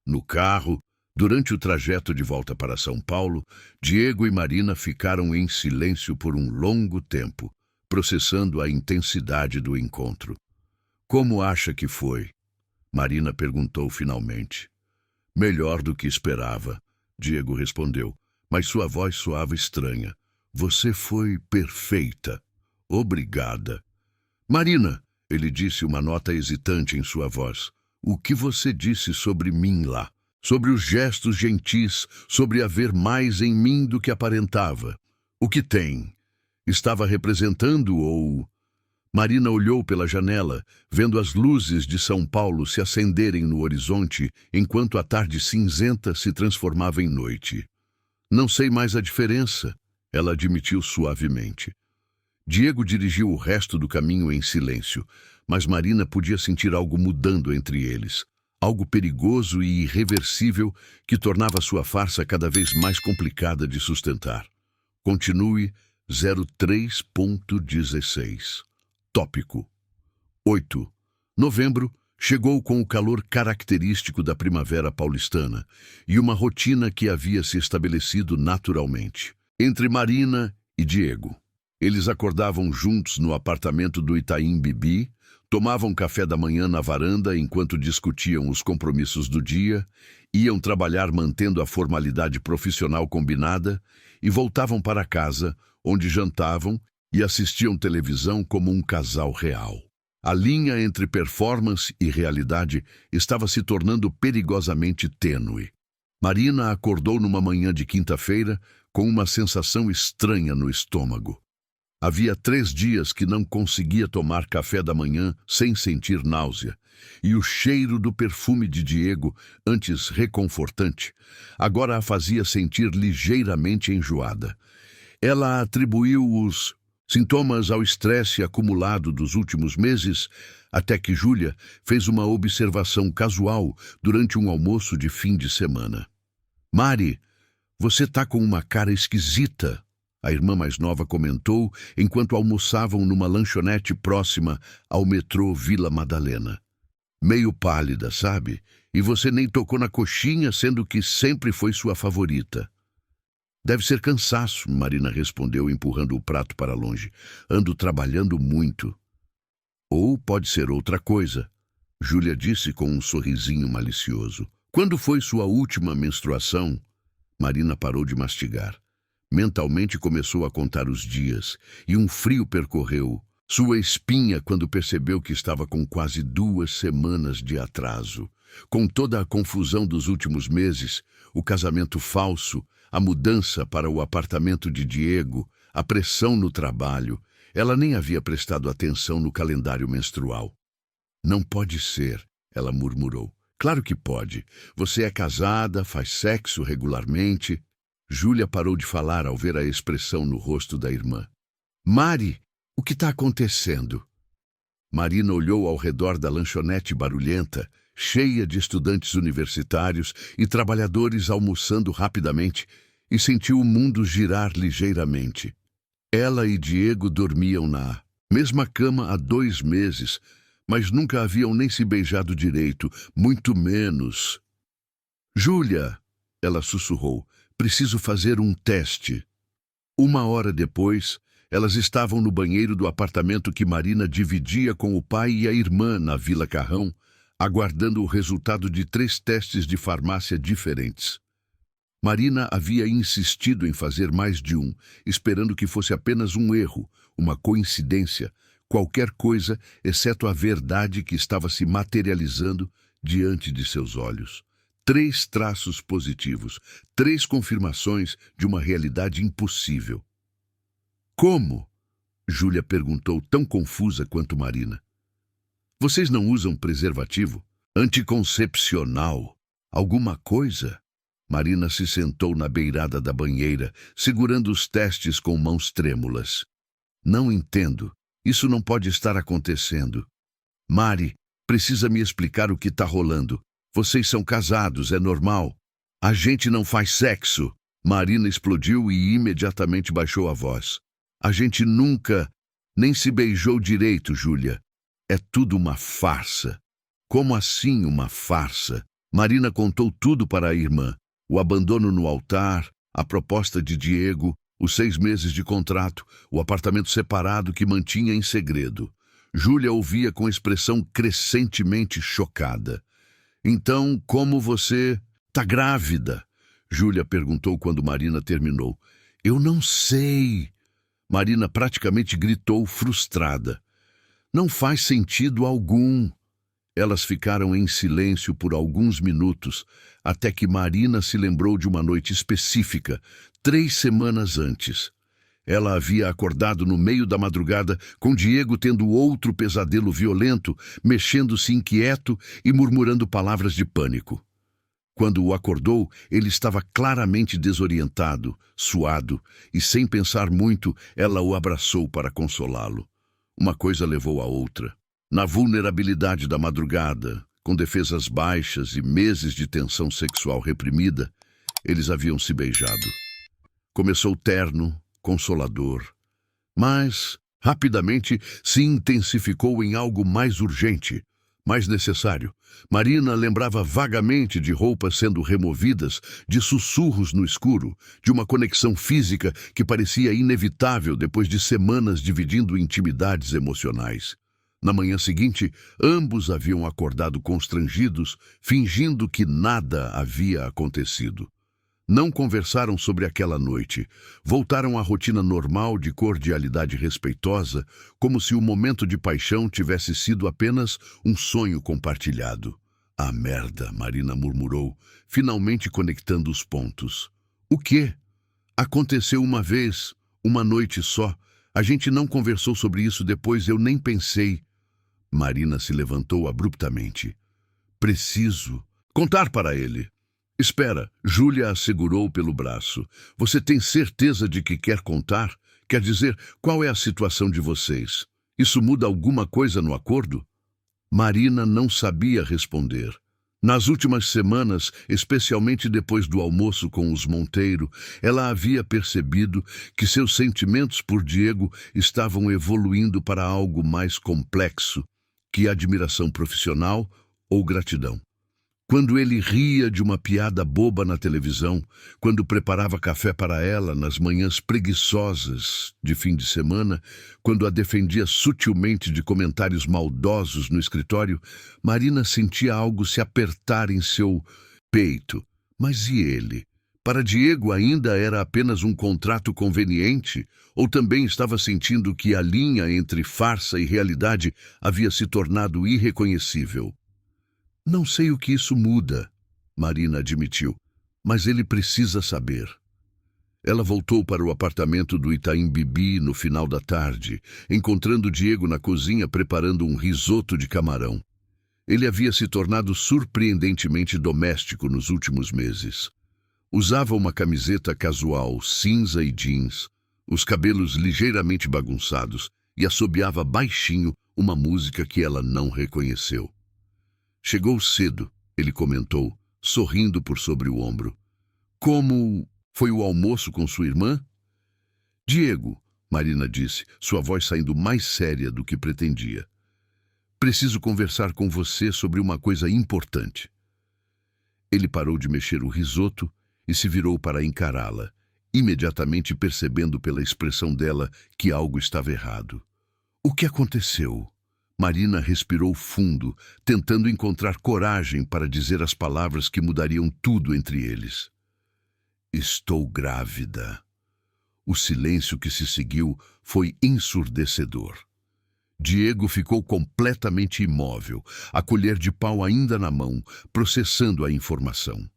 No carro, durante o trajeto de volta para São Paulo, Diego e Marina ficaram em silêncio por um longo tempo. processando a intensidade do encontro. Como acha que foi? Marina perguntou finalmente. Melhor do que esperava, Diego respondeu, mas sua voz soava estranha. Você foi perfeita. Obrigada. Marina, ele disse, uma nota hesitante em sua voz. O que você disse sobre mim lá? Sobre os gestos gentis, sobre haver mais em mim do que aparentava. O que tem? Estava representando ou... Marina olhou pela janela, vendo as luzes de São Paulo se acenderem no horizonte, enquanto a tarde cinzenta se transformava em noite. Não sei mais a diferença, ela admitiu suavemente. Diego dirigiu o resto do caminho em silêncio, mas Marina podia sentir algo mudando entre eles. Algo perigoso e irreversível que tornava sua farsa cada vez mais complicada de sustentar. Continue 03.16. Tópico. 8. Novembro chegou com o calor característico da primavera paulistana e uma rotina que havia se estabelecido naturalmente entre Marina e Diego. Eles acordavam juntos no apartamento do Itaim Bibi, tomavam café da manhã na varanda enquanto discutiam os compromissos do dia, iam trabalhar mantendo a formalidade profissional combinada e voltavam para casa, onde jantavam e assistiam televisão como um casal real. A linha entre performance e realidade estava se tornando perigosamente tênue. Marina acordou numa manhã de quinta-feira com uma sensação estranha no estômago. Havia 3 dias que não conseguia tomar café da manhã sem sentir náusea, e o cheiro do perfume de Diego, antes reconfortante, agora a fazia sentir ligeiramente enjoada. Ela atribuiu os sintomas ao estresse acumulado dos últimos meses, até que Júlia fez uma observação casual durante um almoço de fim de semana. Mari, você tá com uma cara esquisita, a irmã mais nova comentou enquanto almoçavam numa lanchonete próxima ao metrô Vila Madalena. Meio pálida, sabe? E você nem tocou na coxinha, sendo que sempre foi sua favorita. Deve ser cansaço, Marina respondeu, empurrando o prato para longe. Ando trabalhando muito. Ou pode ser outra coisa, Júlia disse com um sorrisinho malicioso. Quando foi sua última menstruação? Marina parou de mastigar. Mentalmente começou a contar os dias, e um frio percorreu sua espinha quando percebeu que estava com quase 2 semanas de atraso. Com toda a confusão dos últimos meses, o casamento falso, a mudança para o apartamento de Diego, a pressão no trabalho, ela nem havia prestado atenção no calendário menstrual. Não pode ser, ela murmurou. Claro que pode. Você é casada, faz sexo regularmente. Júlia parou de falar ao ver a expressão no rosto da irmã. Mari, o que está acontecendo? Marina olhou ao redor da lanchonete barulhenta, cheia de estudantes universitários e trabalhadores almoçando rapidamente, e sentiu o mundo girar ligeiramente. Ela e Diego dormiam na mesma cama há 2 meses, mas nunca haviam nem se beijado direito, muito menos. Júlia, ela sussurrou, preciso fazer um teste. 1 hora depois, elas estavam no banheiro do apartamento que Marina dividia com o pai e a irmã na Vila Carrão, aguardando o resultado de 3 testes de farmácia diferentes. Marina havia insistido em fazer mais de um, esperando que fosse apenas um erro, uma coincidência, qualquer coisa, exceto a verdade que estava se materializando diante de seus olhos. 3 traços positivos, 3 confirmações de uma realidade impossível. Como? Júlia perguntou, tão confusa quanto Marina. Vocês não usam preservativo? Anticoncepcional? Alguma coisa? Marina se sentou na beirada da banheira, segurando os testes com mãos trêmulas. Não entendo. Isso não pode estar acontecendo. Mari, precisa me explicar o que está rolando. Vocês são casados, é normal. A gente não faz sexo. Marina explodiu e imediatamente baixou a voz. A gente nunca nem se beijou direito, Júlia. É tudo uma farsa. Como assim uma farsa? Marina contou tudo para a irmã. O abandono no altar, a proposta de Diego, Os 6 meses de contrato, o apartamento separado que mantinha em segredo. Júlia ouvia com expressão crescentemente chocada. Então, como você... Tá grávida? Júlia perguntou quando Marina terminou. Eu não sei. Marina praticamente gritou, frustrada. Não faz sentido algum. Elas ficaram em silêncio por alguns minutos, até que Marina se lembrou de uma noite específica, 3 semanas antes. Ela havia acordado no meio da madrugada, com Diego tendo outro pesadelo violento, mexendo-se inquieto e murmurando palavras de pânico. Quando o acordou, ele estava claramente desorientado, suado, e sem pensar muito, ela o abraçou para consolá-lo. Uma coisa levou a outra. Na vulnerabilidade da madrugada, com defesas baixas e meses de tensão sexual reprimida, eles haviam se beijado. Começou terno, consolador, mas rapidamente se intensificou em algo mais urgente, mais necessário. Marina lembrava vagamente de roupas sendo removidas, de sussurros no escuro, de uma conexão física que parecia inevitável depois de semanas dividindo intimidades emocionais. Na manhã seguinte, ambos haviam acordado constrangidos, fingindo que nada havia acontecido. Não conversaram sobre aquela noite. Voltaram à rotina normal de cordialidade respeitosa, como se o momento de paixão tivesse sido apenas um sonho compartilhado. Ah, merda, Marina murmurou, finalmente conectando os pontos. O quê? Aconteceu uma vez, uma noite só. A gente não conversou sobre isso depois, eu nem pensei. Marina se levantou abruptamente. Preciso contar para ele. Espera, Júlia a segurou pelo braço. Você tem certeza de que quer contar? Quer dizer, qual é a situação de vocês? Isso muda alguma coisa no acordo? Marina não sabia responder. Nas últimas semanas, especialmente depois do almoço com os Monteiro, ela havia percebido que seus sentimentos por Diego estavam evoluindo para algo mais complexo que admiração profissional ou gratidão. Quando ele ria de uma piada boba na televisão, quando preparava café para ela nas manhãs preguiçosas de fim de semana, quando a defendia sutilmente de comentários maldosos no escritório, Marina sentia algo se apertar em seu peito. Mas e ele? Para Diego ainda era apenas um contrato conveniente? Ou também estava sentindo que a linha entre farsa e realidade havia se tornado irreconhecível? Não sei o que isso muda, Marina admitiu, mas ele precisa saber. Ela voltou para o apartamento do Itaim Bibi no final da tarde, encontrando Diego na cozinha preparando um risoto de camarão. Ele havia se tornado surpreendentemente doméstico nos últimos meses. Usava uma camiseta casual, cinza e jeans, os cabelos ligeiramente bagunçados e assobiava baixinho uma música que ela não reconheceu. Chegou cedo, ele comentou, sorrindo por sobre o ombro. Como foi o almoço com sua irmã? Diego, Marina disse, sua voz saindo mais séria do que pretendia. Preciso conversar com você sobre uma coisa importante. Ele parou de mexer o risoto e se virou para encará-la, imediatamente percebendo pela expressão dela que algo estava errado. O que aconteceu? Marina respirou fundo, tentando encontrar coragem para dizer as palavras que mudariam tudo entre eles. Estou grávida. O silêncio que se seguiu foi ensurdecedor. Diego ficou completamente imóvel, a colher de pau ainda na mão, processando a informação.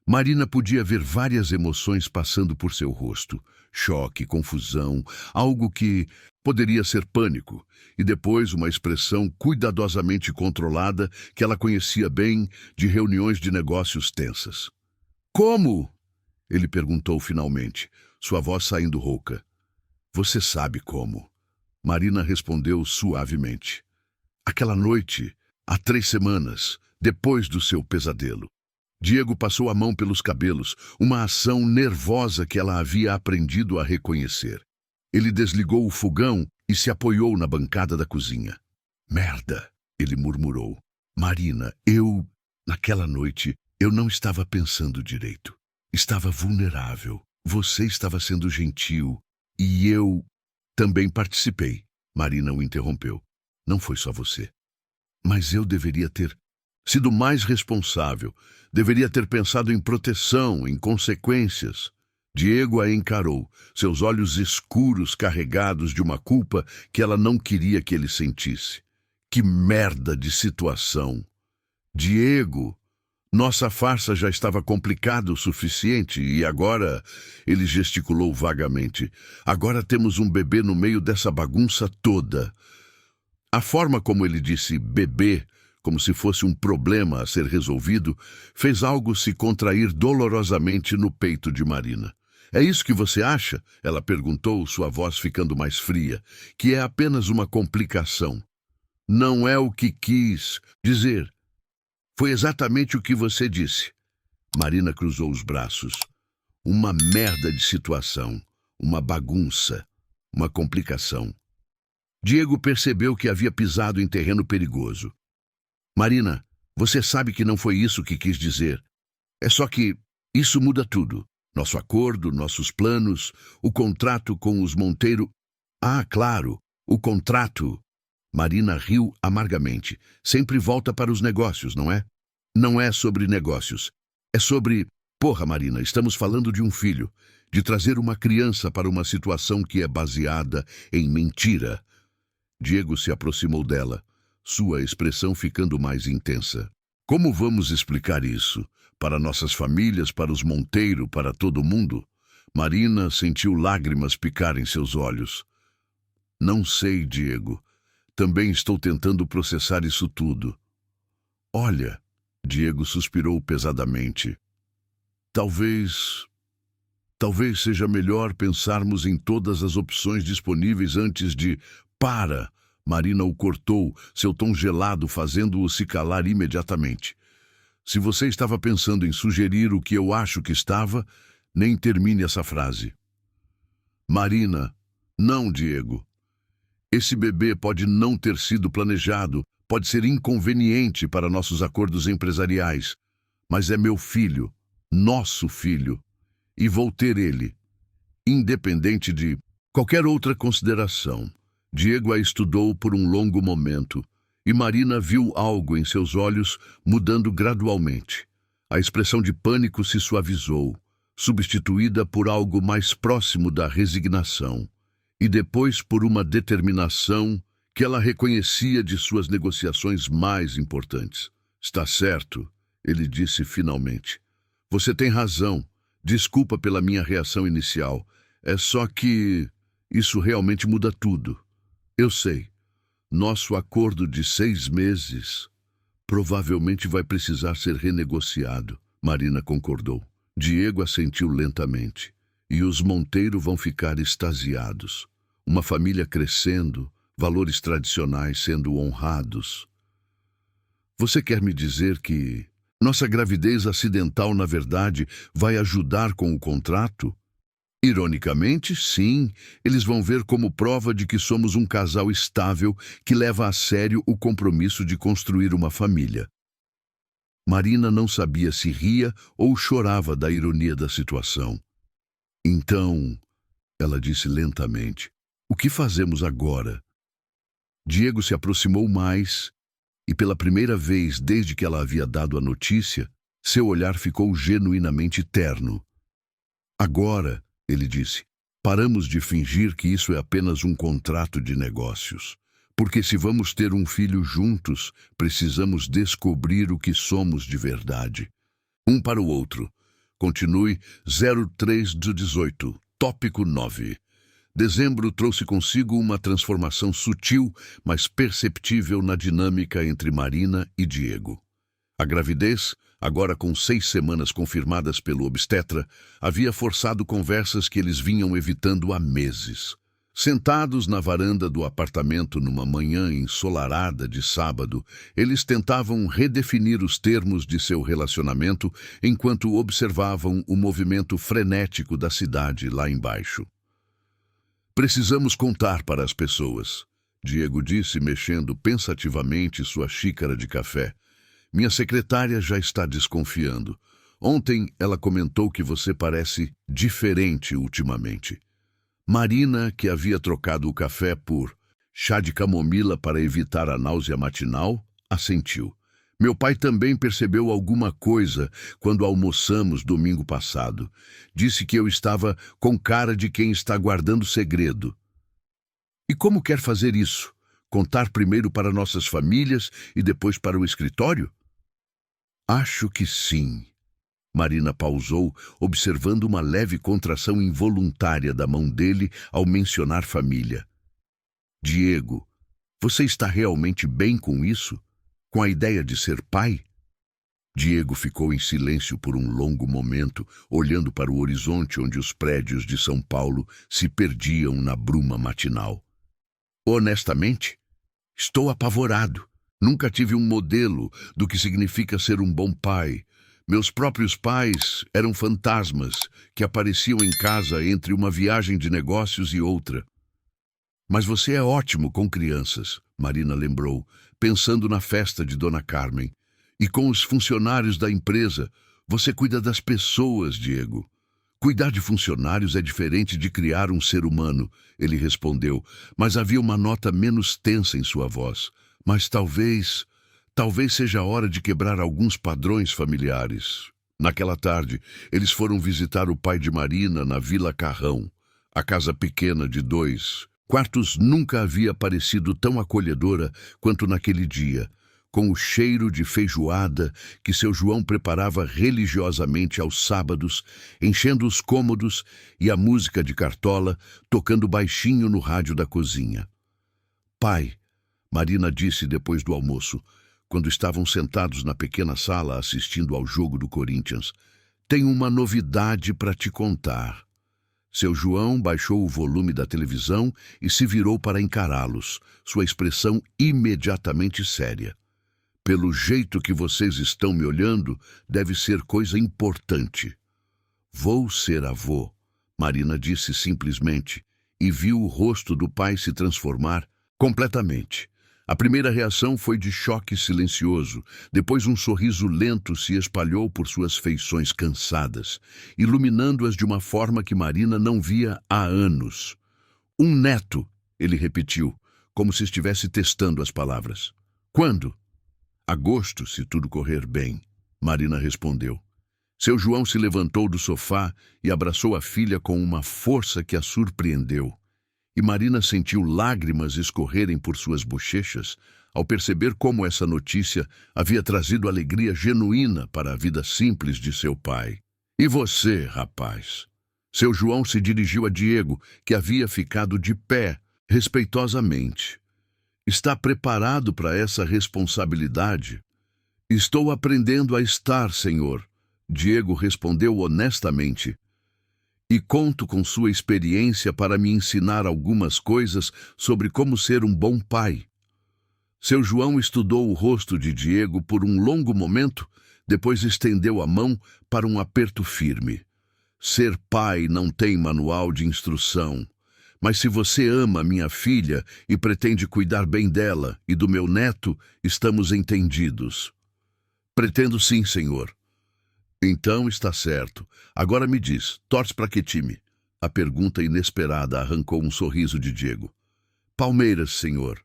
Marina podia ver várias emoções passando por seu rosto. Choque, confusão, algo que poderia ser pânico, e depois uma expressão cuidadosamente controlada que ela conhecia bem de reuniões de negócios tensas. Como? Ele perguntou finalmente, sua voz saindo rouca. Você sabe como. Marina respondeu suavemente. Aquela noite, há 3 semanas, depois do seu pesadelo. Diego passou a mão pelos cabelos, uma ação nervosa que ela havia aprendido a reconhecer. Ele desligou o fogão e se apoiou na bancada da cozinha. Merda, ele murmurou. Marina, naquela noite, eu não estava pensando direito. Estava vulnerável. Você estava sendo gentil e eu também participei. Marina o interrompeu. Não foi só você. Mas eu deveria ter sido mais responsável. Deveria ter pensado em proteção, em consequências. Diego a encarou, seus olhos escuros carregados de uma culpa que ela não queria que ele sentisse. Que merda de situação! Diego, nossa farsa já estava complicada o suficiente e agora... Ele gesticulou vagamente. Agora temos um bebê no meio dessa bagunça toda. A forma como ele disse bebê, como se fosse um problema a ser resolvido, fez algo se contrair dolorosamente no peito de Marina. É isso que você acha? Ela perguntou, sua voz ficando mais fria. Que é apenas uma complicação. Não é o que quis dizer. Foi exatamente o que você disse. Marina cruzou os braços. Uma merda de situação. Uma bagunça. Uma complicação. Diego percebeu que havia pisado em terreno perigoso. Marina, você sabe que não foi isso que quis dizer. É só que isso muda tudo. Nosso acordo, nossos planos, o contrato com os Monteiro... Ah, claro, o contrato... Marina riu amargamente. Sempre volta para os negócios, não é? Não é sobre negócios. É sobre... Porra, Marina, estamos falando de um filho. De trazer uma criança para uma situação que é baseada em mentira. Diego se aproximou dela, sua expressão ficando mais intensa. Como vamos explicar isso? Para nossas famílias, para os Monteiro, para todo mundo? Marina sentiu lágrimas picar em seus olhos. Não sei, Diego. Também estou tentando processar isso tudo. Olha, Diego suspirou pesadamente. Talvez seja melhor pensarmos em todas as opções disponíveis antes de... Para! Marina o cortou, seu tom gelado fazendo-o se calar imediatamente. Se você estava pensando em sugerir o que eu acho que estava, nem termine essa frase. Marina, não, Diego. Esse bebê pode não ter sido planejado, pode ser inconveniente para nossos acordos empresariais, mas é meu filho, nosso filho, e vou ter ele, independente de qualquer outra consideração. Diego a estudou por um longo momento, e Marina viu algo em seus olhos mudando gradualmente. A expressão de pânico se suavizou, substituída por algo mais próximo da resignação, e depois por uma determinação que ela reconhecia de suas negociações mais importantes. Está certo, ele disse finalmente. Você tem razão. Desculpa pela minha reação inicial. É só que isso realmente muda tudo. Eu sei. Nosso acordo de 6 meses provavelmente vai precisar ser renegociado. Marina concordou. Diego assentiu lentamente. E os Monteiro vão ficar extasiados. Uma família crescendo, valores tradicionais sendo honrados. Você quer me dizer que nossa gravidez acidental, na verdade, vai ajudar com o contrato? Ironicamente, sim, eles vão ver como prova de que somos um casal estável que leva a sério o compromisso de construir uma família. Marina não sabia se ria ou chorava da ironia da situação. Então, ela disse lentamente, o que fazemos agora? Diego se aproximou mais e, pela primeira vez desde que ela havia dado a notícia, seu olhar ficou genuinamente terno. Agora, ele disse, paramos de fingir que isso é apenas um contrato de negócios. Porque se vamos ter um filho juntos, precisamos descobrir o que somos de verdade. Um para o outro. Continue 03/18, tópico 9. Dezembro trouxe consigo uma transformação sutil, mas perceptível na dinâmica entre Marina e Diego. A gravidez, agora com 6 semanas confirmadas pelo obstetra, havia forçado conversas que eles vinham evitando há meses. Sentados na varanda do apartamento numa manhã ensolarada de sábado, eles tentavam redefinir os termos de seu relacionamento enquanto observavam o movimento frenético da cidade lá embaixo. Precisamos contar para as pessoas, Diego disse, mexendo pensativamente sua xícara de café. Minha secretária já está desconfiando. Ontem ela comentou que você parece diferente ultimamente. Marina, que havia trocado o café por chá de camomila para evitar a náusea matinal, assentiu. Meu pai também percebeu alguma coisa quando almoçamos domingo passado. Disse que eu estava com cara de quem está guardando segredo. E como quer fazer isso? Contar primeiro para nossas famílias e depois para o escritório? Acho que sim. Marina pausou, observando uma leve contração involuntária da mão dele ao mencionar família. Diego, você está realmente bem com isso? Com a ideia de ser pai? Diego ficou em silêncio por um longo momento, olhando para o horizonte onde os prédios de São Paulo se perdiam na bruma matinal. Honestamente, estou apavorado. Nunca tive um modelo do que significa ser um bom pai. Meus próprios pais eram fantasmas que apareciam em casa entre uma viagem de negócios e outra. Mas você é ótimo com crianças, Marina lembrou, pensando na festa de Dona Carmen. E com os funcionários da empresa, você cuida das pessoas, Diego. Cuidar de funcionários é diferente de criar um ser humano, ele respondeu, mas havia uma nota menos tensa em sua voz. Mas talvez seja a hora de quebrar alguns padrões familiares. Naquela tarde, eles foram visitar o pai de Marina na Vila Carrão. A casa pequena de 2 quartos nunca havia parecido tão acolhedora quanto naquele dia, com o cheiro de feijoada que seu João preparava religiosamente aos sábados, enchendo os cômodos, e a música de Cartola tocando baixinho no rádio da cozinha. Pai, Marina disse depois do almoço, quando estavam sentados na pequena sala assistindo ao jogo do Corinthians, tenho uma novidade para te contar. Seu João baixou o volume da televisão e se virou para encará-los, sua expressão imediatamente séria. Pelo jeito que vocês estão me olhando, deve ser coisa importante. Vou ser avô, Marina disse simplesmente, e viu o rosto do pai se transformar completamente. A primeira reação foi de choque silencioso, depois um sorriso lento se espalhou por suas feições cansadas, iluminando-as de uma forma que Marina não via há anos. Um neto, ele repetiu, como se estivesse testando as palavras. Quando? Agosto, se tudo correr bem, Marina respondeu. Seu João se levantou do sofá e abraçou a filha com uma força que a surpreendeu. E Marina sentiu lágrimas escorrerem por suas bochechas ao perceber como essa notícia havia trazido alegria genuína para a vida simples de seu pai. E você, rapaz? Seu João se dirigiu a Diego, que havia ficado de pé, respeitosamente. Está preparado para essa responsabilidade? Estou aprendendo a estar, senhor, Diego respondeu honestamente. E conto com sua experiência para me ensinar algumas coisas sobre como ser um bom pai. Seu João estudou o rosto de Diego por um longo momento, depois estendeu a mão para um aperto firme. Ser pai não tem manual de instrução, mas se você ama minha filha e pretende cuidar bem dela e do meu neto, estamos entendidos. Pretendo sim, senhor. Então está certo. Agora me diz, torce para que time? A pergunta inesperada arrancou um sorriso de Diego. Palmeiras, senhor.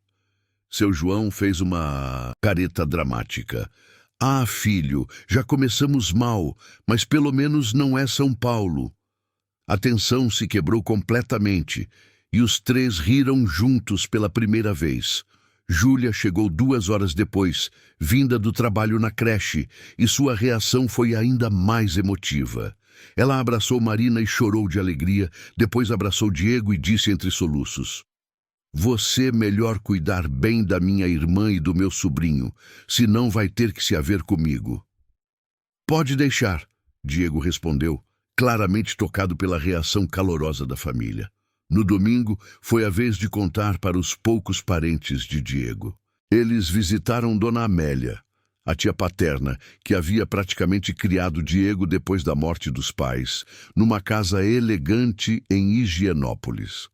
Seu João fez uma careta dramática. Ah, filho, já começamos mal, mas pelo menos não é São Paulo. A tensão se quebrou completamente e os três riram juntos pela primeira vez. Júlia chegou 2 horas depois, vinda do trabalho na creche, e sua reação foi ainda mais emotiva. Ela abraçou Marina e chorou de alegria, depois abraçou Diego e disse entre soluços: Você melhor cuidar bem da minha irmã e do meu sobrinho, senão vai ter que se haver comigo. Pode deixar, Diego respondeu, claramente tocado pela reação calorosa da família. No domingo, foi a vez de contar para os poucos parentes de Diego. Eles visitaram Dona Amélia, a tia paterna, que havia praticamente criado Diego depois da morte dos pais, numa casa elegante em Higienópolis.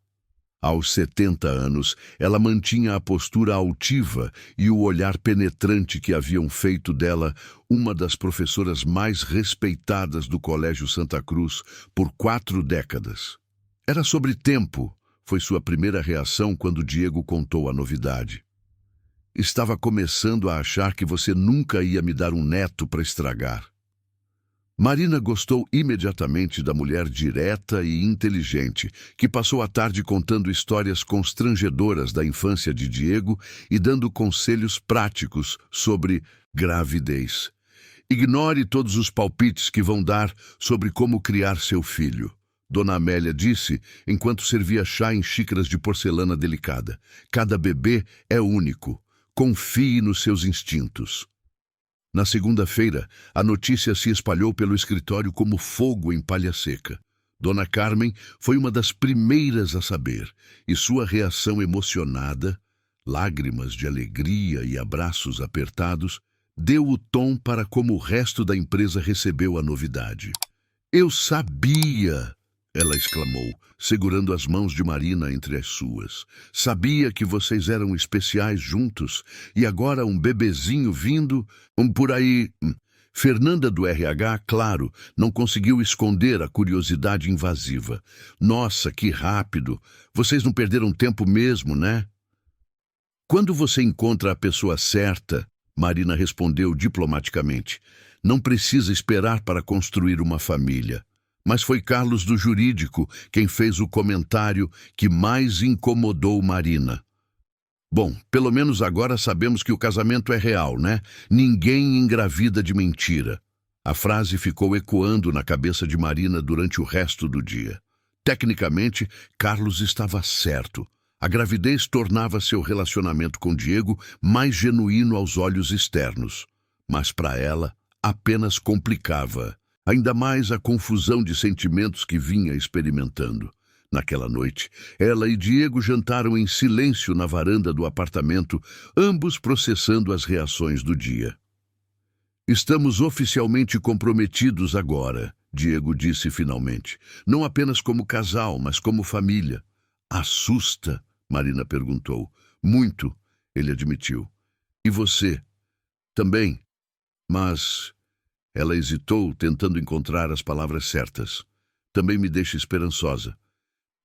Aos 70 anos, ela mantinha a postura altiva e o olhar penetrante que haviam feito dela uma das professoras mais respeitadas do Colégio Santa Cruz por 4 décadas. Era sobre tempo, foi sua primeira reação quando Diego contou a novidade. Estava começando a achar que você nunca ia me dar um neto para estragar. Marina gostou imediatamente da mulher direta e inteligente, que passou a tarde contando histórias constrangedoras da infância de Diego e dando conselhos práticos sobre gravidez. Ignore todos os palpites que vão dar sobre como criar seu filho, Dona Amélia disse enquanto servia chá em xícaras de porcelana delicada. Cada bebê é único. Confie nos seus instintos. Na segunda-feira, a notícia se espalhou pelo escritório como fogo em palha seca. Dona Carmen foi uma das primeiras a saber, e sua reação emocionada, lágrimas de alegria e abraços apertados, deu o tom para como o resto da empresa recebeu a novidade. "Eu sabia!" ela exclamou, segurando as mãos de Marina entre as suas. "Sabia que vocês eram especiais juntos, e agora um bebezinho vindo, por aí." Fernanda do RH, claro, não conseguiu esconder a curiosidade invasiva. "Nossa, que rápido! Vocês não perderam tempo mesmo, né?" "Quando você encontra a pessoa certa," Marina respondeu diplomaticamente, "não precisa esperar para construir uma família." Mas foi Carlos do Jurídico quem fez o comentário que mais incomodou Marina. "Bom, pelo menos agora sabemos que o casamento é real, né? Ninguém engravida de mentira." A frase ficou ecoando na cabeça de Marina durante o resto do dia. Tecnicamente, Carlos estava certo. A gravidez tornava seu relacionamento com Diego mais genuíno aos olhos externos. Mas para ela, apenas complicava. Ainda mais a confusão de sentimentos que vinha experimentando. Naquela noite, ela e Diego jantaram em silêncio na varanda do apartamento, ambos processando as reações do dia. "Estamos oficialmente comprometidos agora," Diego disse finalmente. "Não apenas como casal, mas como família." "Assusta?" Marina perguntou. "Muito," ele admitiu. "E você?" "Também. Mas..." Ela hesitou, tentando encontrar as palavras certas. "Também me deixa esperançosa.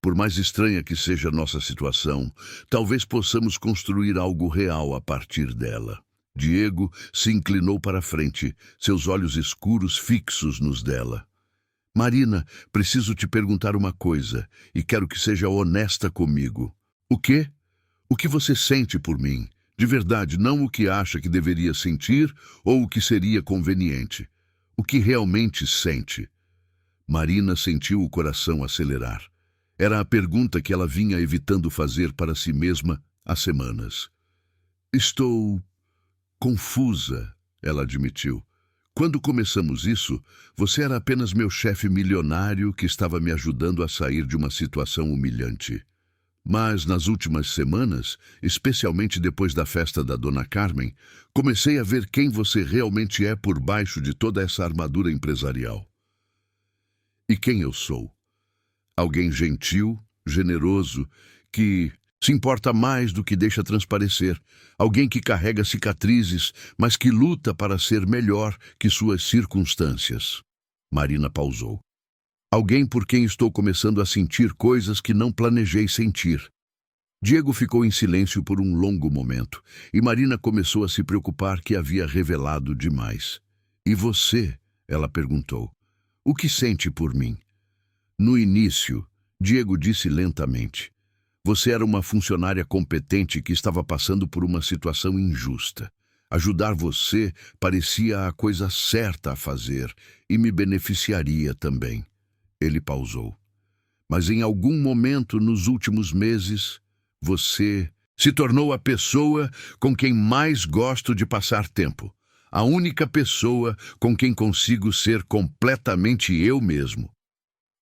Por mais estranha que seja a nossa situação, talvez possamos construir algo real a partir dela." Diego se inclinou para a frente, seus olhos escuros fixos nos dela. "Marina, preciso te perguntar uma coisa, e quero que seja honesta comigo." "O quê?" "O que você sente por mim? De verdade, não o que acha que deveria sentir ou o que seria conveniente. O que realmente sente?" Marina sentiu o coração acelerar. Era a pergunta que ela vinha evitando fazer para si mesma há semanas. "Estou confusa," ela admitiu. "Quando começamos isso, você era apenas meu chefe milionário que estava me ajudando a sair de uma situação humilhante. Mas nas últimas semanas, especialmente depois da festa da Dona Carmen, comecei a ver quem você realmente é por baixo de toda essa armadura empresarial. E quem eu sou? Alguém gentil, generoso, que se importa mais do que deixa transparecer. Alguém que carrega cicatrizes, mas que luta para ser melhor que suas circunstâncias." Marina pausou. "Alguém por quem estou começando a sentir coisas que não planejei sentir." Diego ficou em silêncio por um longo momento, e Marina começou a se preocupar que havia revelado demais. "E você?" ela perguntou. "O que sente por mim?" "No início," Diego disse lentamente, "você era uma funcionária competente que estava passando por uma situação injusta. Ajudar você parecia a coisa certa a fazer e me beneficiaria também." Ele pausou. "Mas em algum momento nos últimos meses, você se tornou a pessoa com quem mais gosto de passar tempo. A única pessoa com quem consigo ser completamente eu mesmo."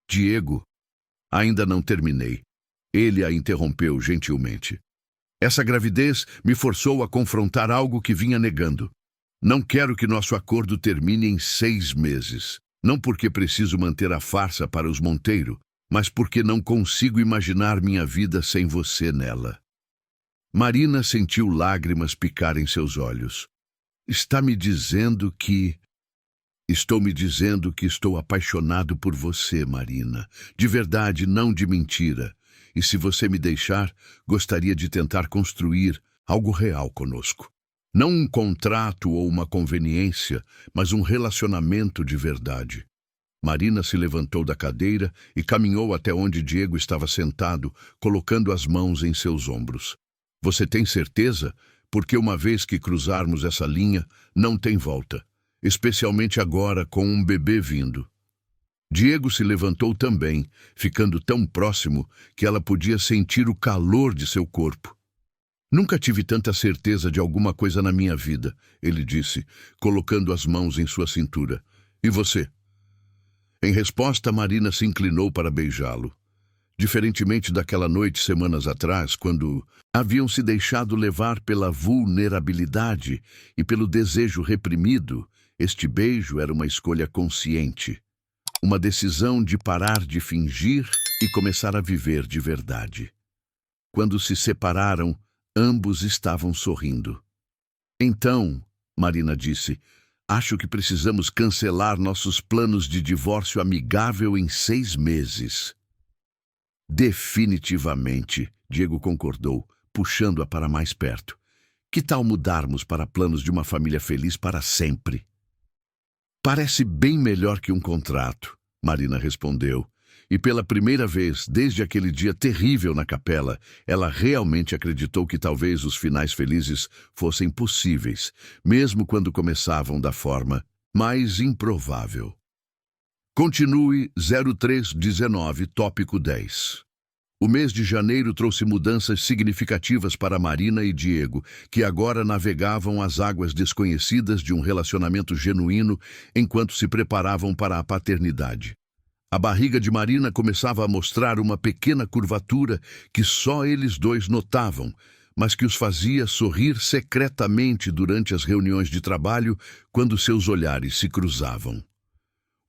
"Diego, ainda não terminei." Ele a interrompeu gentilmente. "Essa gravidez me forçou a confrontar algo que vinha negando. Não quero que nosso acordo termine em 6 meses. Não porque preciso manter a farsa para os Monteiro, mas porque não consigo imaginar minha vida sem você nela. Marina sentiu lágrimas picarem seus olhos. Está me dizendo que... Estou me dizendo que estou apaixonado por você, Marina. De verdade, não de mentira. E se você me deixar, gostaria de tentar construir algo real conosco. Não um contrato ou uma conveniência, mas um relacionamento de verdade. Marina se levantou da cadeira e caminhou até onde Diego estava sentado, colocando as mãos em seus ombros. Você tem certeza? Porque uma vez que cruzarmos essa linha, não tem volta. Especialmente agora com um bebê vindo. Diego se levantou também, ficando tão próximo que ela podia sentir o calor de seu corpo. Nunca tive tanta certeza de alguma coisa na minha vida, ele disse, colocando as mãos em sua cintura. E você? Em resposta, Marina se inclinou para beijá-lo. Diferentemente daquela noite semanas atrás, quando haviam se deixado levar pela vulnerabilidade e pelo desejo reprimido, este beijo era uma escolha consciente. Uma decisão de parar de fingir e começar a viver de verdade. Quando se separaram, ambos estavam sorrindo. Então, Marina disse, acho que precisamos cancelar nossos planos de divórcio amigável em 6 meses. Definitivamente, Diego concordou, puxando-a para mais perto. Que tal mudarmos para planos de uma família feliz para sempre? Parece bem melhor que um contrato, Marina respondeu. E pela primeira vez, desde aquele dia terrível na capela, ela realmente acreditou que talvez os finais felizes fossem possíveis, mesmo quando começavam da forma mais improvável. Continue 0319, tópico 10. O mês de janeiro trouxe mudanças significativas para Marina e Diego, que agora navegavam as águas desconhecidas de um relacionamento genuíno enquanto se preparavam para a paternidade. A barriga de Marina começava a mostrar uma pequena curvatura que só eles dois notavam, mas que os fazia sorrir secretamente durante as reuniões de trabalho quando seus olhares se cruzavam.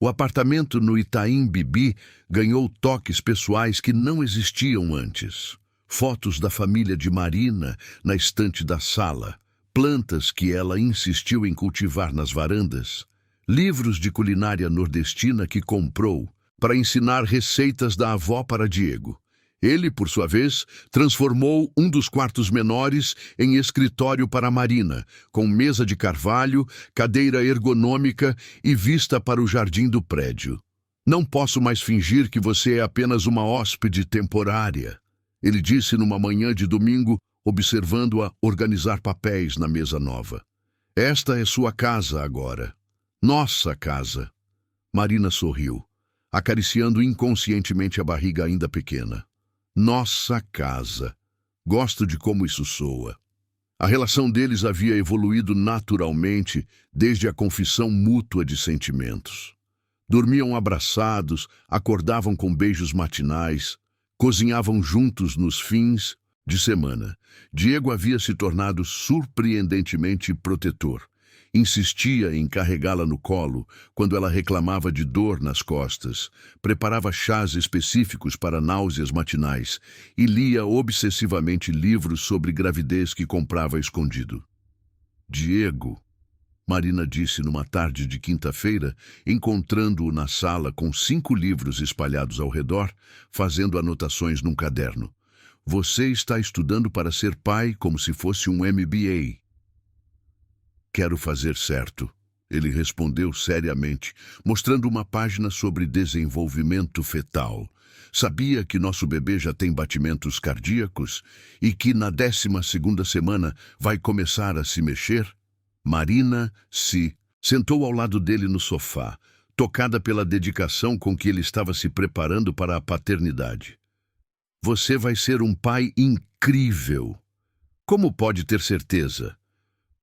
O apartamento no Itaim Bibi ganhou toques pessoais que não existiam antes. Fotos da família de Marina na estante da sala, plantas que ela insistiu em cultivar nas varandas, livros de culinária nordestina que comprou para ensinar receitas da avó para Diego. Ele, por sua vez, transformou um dos quartos menores em escritório para Marina, com mesa de carvalho, cadeira ergonômica e vista para o jardim do prédio. Não posso mais fingir que você é apenas uma hóspede temporária, ele disse numa manhã de domingo, observando-a organizar papéis na mesa nova. Esta é sua casa agora. Nossa casa. Marina sorriu, acariciando inconscientemente a barriga ainda pequena. Nossa casa. Gosto de como isso soa. A relação deles havia evoluído naturalmente desde a confissão mútua de sentimentos. Dormiam abraçados, acordavam com beijos matinais, cozinhavam juntos nos fins de semana. Diego havia se tornado surpreendentemente protetor. Insistia em carregá-la no colo quando ela reclamava de dor nas costas, preparava chás específicos para náuseas matinais e lia obsessivamente livros sobre gravidez que comprava escondido. Diego, Marina disse numa tarde de quinta-feira, encontrando-o na sala com 5 livros espalhados ao redor, fazendo anotações num caderno. Você está estudando para ser pai como se fosse um MBA. Quero fazer certo, ele respondeu seriamente, mostrando uma página sobre desenvolvimento fetal. Sabia que nosso bebê já tem batimentos cardíacos e que na 12ª semana vai começar a se mexer? Marina se sentou ao lado dele no sofá, tocada pela dedicação com que ele estava se preparando para a paternidade. Você vai ser um pai incrível. Como pode ter certeza?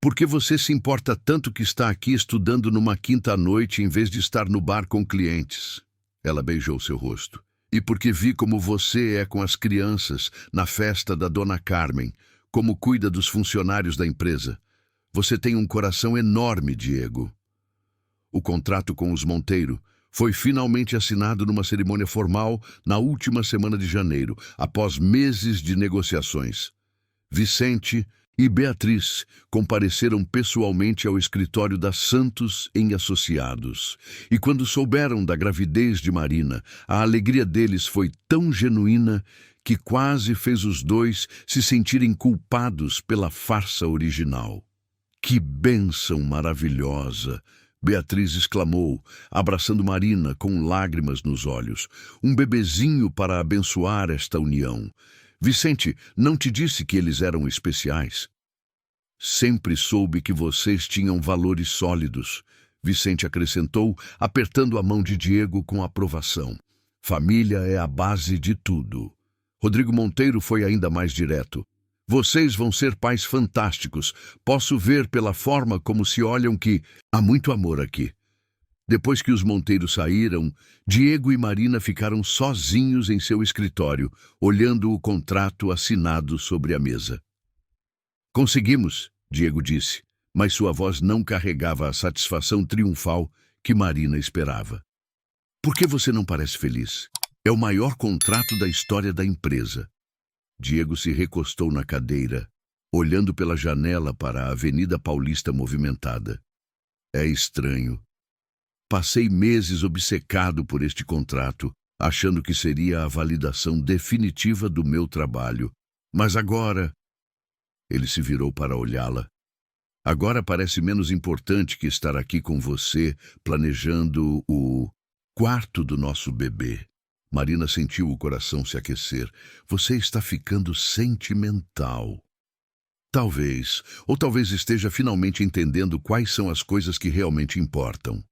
Porque você se importa tanto que está aqui estudando numa quinta à noite em vez de estar no bar com clientes. Ela beijou seu rosto. E porque vi como você é com as crianças na festa da Dona Carmen, como cuida dos funcionários da empresa. Você tem um coração enorme, Diego. O contrato com os Monteiro, Foi finalmente assinado numa cerimônia formal na última semana de janeiro, após meses de negociações. Vicente e Beatriz compareceram pessoalmente ao escritório da Santos em Associados. E quando souberam da gravidez de Marina, a alegria deles foi tão genuína que quase fez os dois se sentirem culpados pela farsa original. Que bênção maravilhosa! Beatriz exclamou, abraçando Marina com lágrimas nos olhos. Um bebezinho para abençoar esta união. Vicente, não te disse que eles eram especiais? Sempre soube que vocês tinham valores sólidos, Vicente acrescentou, apertando a mão de Diego com aprovação. Família é a base de tudo. Rodrigo Monteiro foi ainda mais direto. Vocês vão ser pais fantásticos. Posso ver pela forma como se olham que há muito amor aqui. Depois que os Monteiros saíram, Diego e Marina ficaram sozinhos em seu escritório, olhando o contrato assinado sobre a mesa. Conseguimos, Diego disse, mas sua voz não carregava a satisfação triunfal que Marina esperava. Por que você não parece feliz? É o maior contrato da história da empresa. Diego se recostou na cadeira, olhando pela janela para a Avenida Paulista movimentada. É estranho. Passei meses obcecado por este contrato, achando que seria a validação definitiva do meu trabalho. Mas agora... Ele se virou para olhá-la. Agora parece menos importante que estar aqui com você, planejando o quarto do nosso bebê. Marina sentiu o coração se aquecer. Você está ficando sentimental. Talvez, ou talvez esteja finalmente entendendo quais são as coisas que realmente importam.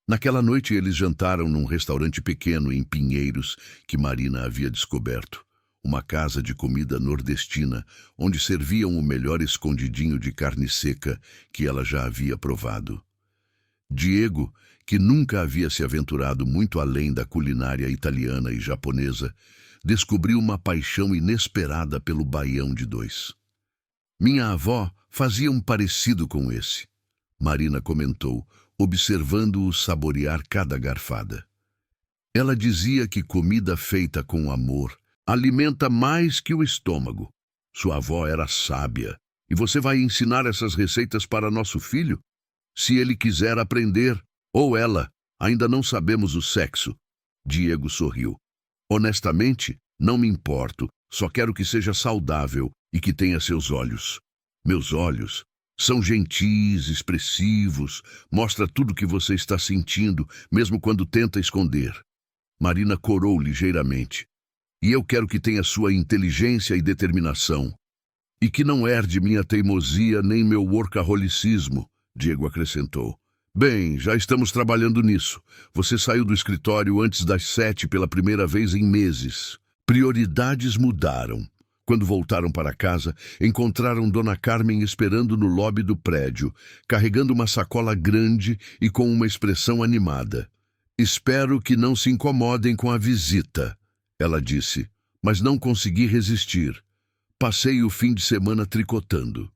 Naquela noite eles jantaram num restaurante pequeno em Pinheiros que Marina havia descoberto. Uma casa de comida nordestina, onde serviam o melhor escondidinho de carne seca que ela já havia provado. Diego, que nunca havia se aventurado muito além da culinária italiana e japonesa, descobriu uma paixão inesperada pelo baião de dois. Minha avó fazia um parecido com esse, Marina comentou, observando-o saborear cada garfada. Ela dizia que comida feita com amor alimenta mais que o estômago. Sua avó era sábia. E você vai ensinar essas receitas para nosso filho? Se ele quiser aprender, ou ela, ainda não sabemos o sexo. Diego sorriu. Honestamente, não me importo. Só quero que seja saudável e que tenha seus olhos. Meus olhos são gentis, expressivos, mostra tudo o que você está sentindo, mesmo quando tenta esconder. Marina corou ligeiramente. E eu quero que tenha sua inteligência e determinação. E que não herde minha teimosia nem meu workaholicismo, Diego acrescentou. Bem, já estamos trabalhando nisso. Você saiu do escritório antes das 7 pela primeira vez em meses. Prioridades mudaram. Quando voltaram para casa, encontraram Dona Carmen esperando no lobby do prédio, carregando uma sacola grande e com uma expressão animada. Espero que não se incomodem com a visita, ela disse, mas não consegui resistir. Passei o fim de semana tricotando.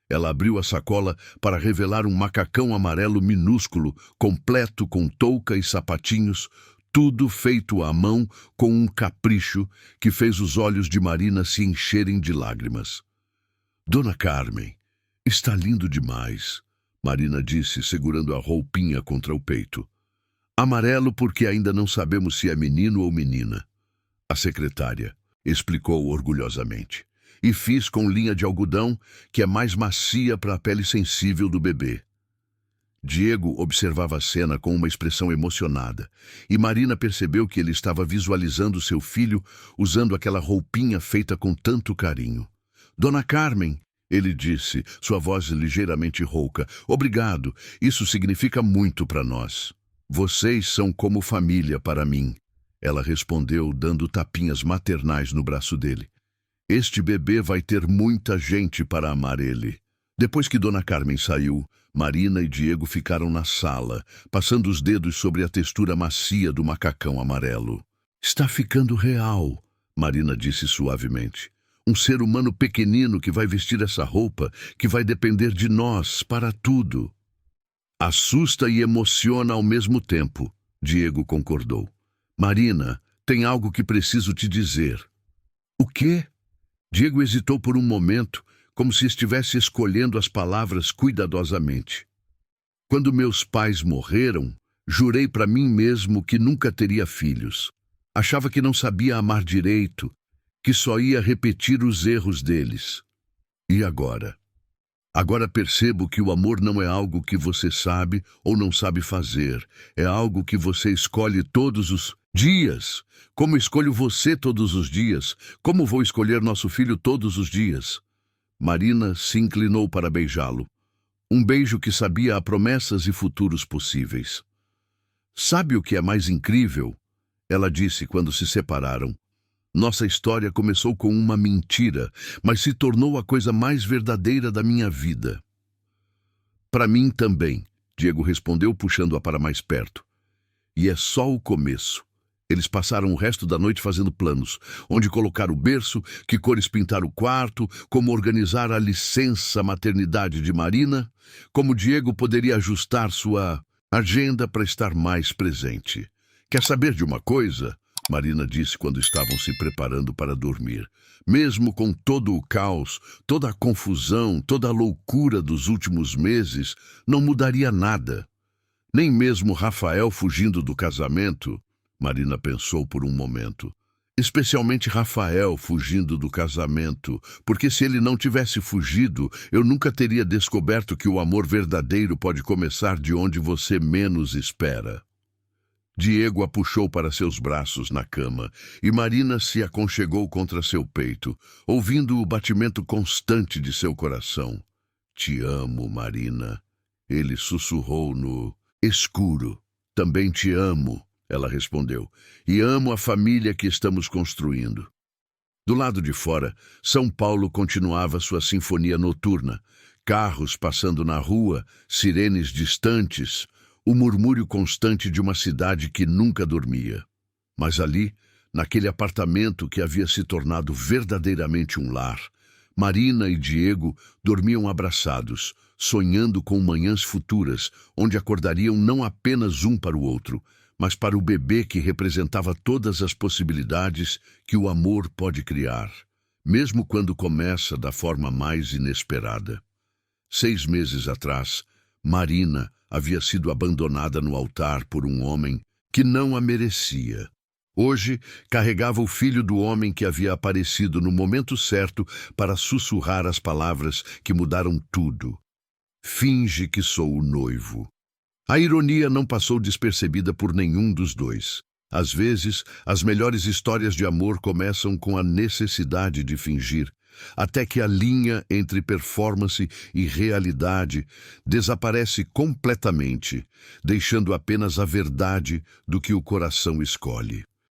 Ela abriu a sacola para revelar um macacão amarelo minúsculo, completo com touca e sapatinhos, tudo feito à mão com um capricho que fez os olhos de Marina se encherem de lágrimas. Dona Carmen, está lindo demais, Marina disse, segurando a roupinha contra o peito. Amarelo porque ainda não sabemos se é menino ou menina. A secretária explicou orgulhosamente. E fiz com linha de algodão, que é mais macia para a pele sensível do bebê. Diego observava a cena com uma expressão emocionada, e Marina percebeu que ele estava visualizando seu filho usando aquela roupinha feita com tanto carinho. Dona Carmen, ele disse, sua voz ligeiramente rouca, obrigado, isso significa muito para nós. Vocês são como família para mim, ela respondeu, dando tapinhas maternais no braço dele. Este bebê vai ter muita gente para amar ele. Depois que Dona Carmen saiu, Marina e Diego ficaram na sala, passando os dedos sobre a textura macia do macacão amarelo. Está ficando real, Marina disse suavemente. Um ser humano pequenino que vai vestir essa roupa, que vai depender de nós para tudo. Assusta e emociona ao mesmo tempo, Diego concordou. Marina, tem algo que preciso te dizer. O quê? Diego hesitou por um momento, como se estivesse escolhendo as palavras cuidadosamente. Quando meus pais morreram, jurei para mim mesmo que nunca teria filhos. Achava que não sabia amar direito, que só ia repetir os erros deles. E agora? Agora percebo que o amor não é algo que você sabe ou não sabe fazer. É algo que você escolhe todos os dias. Como escolho você todos os dias? Como vou escolher nosso filho todos os dias? Marina se inclinou para beijá-lo. Um beijo que sabia a promessas e futuros possíveis. Sabe o que é mais incrível? Ela disse quando se separaram. Nossa história começou com uma mentira, mas se tornou a coisa mais verdadeira da minha vida. Para mim também, Diego respondeu, puxando-a para mais perto. E é só o começo. Eles passaram o resto da noite fazendo planos, onde colocar o berço, que cores pintar o quarto, como organizar a licença maternidade de Marina, como Diego poderia ajustar sua agenda para estar mais presente. Quer saber de uma coisa? Marina disse quando estavam se preparando para dormir. Mesmo com todo o caos, toda a confusão, toda a loucura dos últimos meses, não mudaria nada. Nem mesmo Rafael fugindo do casamento. Marina pensou por um momento. Especialmente Rafael fugindo do casamento, porque se ele não tivesse fugido, eu nunca teria descoberto que o amor verdadeiro pode começar de onde você menos espera. Diego a puxou para seus braços na cama e Marina se aconchegou contra seu peito, ouvindo o batimento constante de seu coração. Te amo, Marina. Ele sussurrou no escuro. Também te amo, ela respondeu, e amo a família que estamos construindo. Do lado de fora, São Paulo continuava sua sinfonia noturna. Carros passando na rua, sirenes distantes, o murmúrio constante de uma cidade que nunca dormia. Mas ali, naquele apartamento que havia se tornado verdadeiramente um lar, Marina e Diego dormiam abraçados, sonhando com manhãs futuras, onde acordariam não apenas um para o outro, mas para o bebê que representava todas as possibilidades que o amor pode criar, mesmo quando começa da forma mais inesperada. 6 meses atrás, Marina havia sido abandonada no altar por um homem que não a merecia. Hoje, carregava o filho do homem que havia aparecido no momento certo para sussurrar as palavras que mudaram tudo. Finge que sou o noivo. A ironia não passou despercebida por nenhum dos dois. Às vezes, as melhores histórias de amor começam com a necessidade de fingir, até que a linha entre performance e realidade desaparece completamente, deixando apenas a verdade do que o coração escolhe.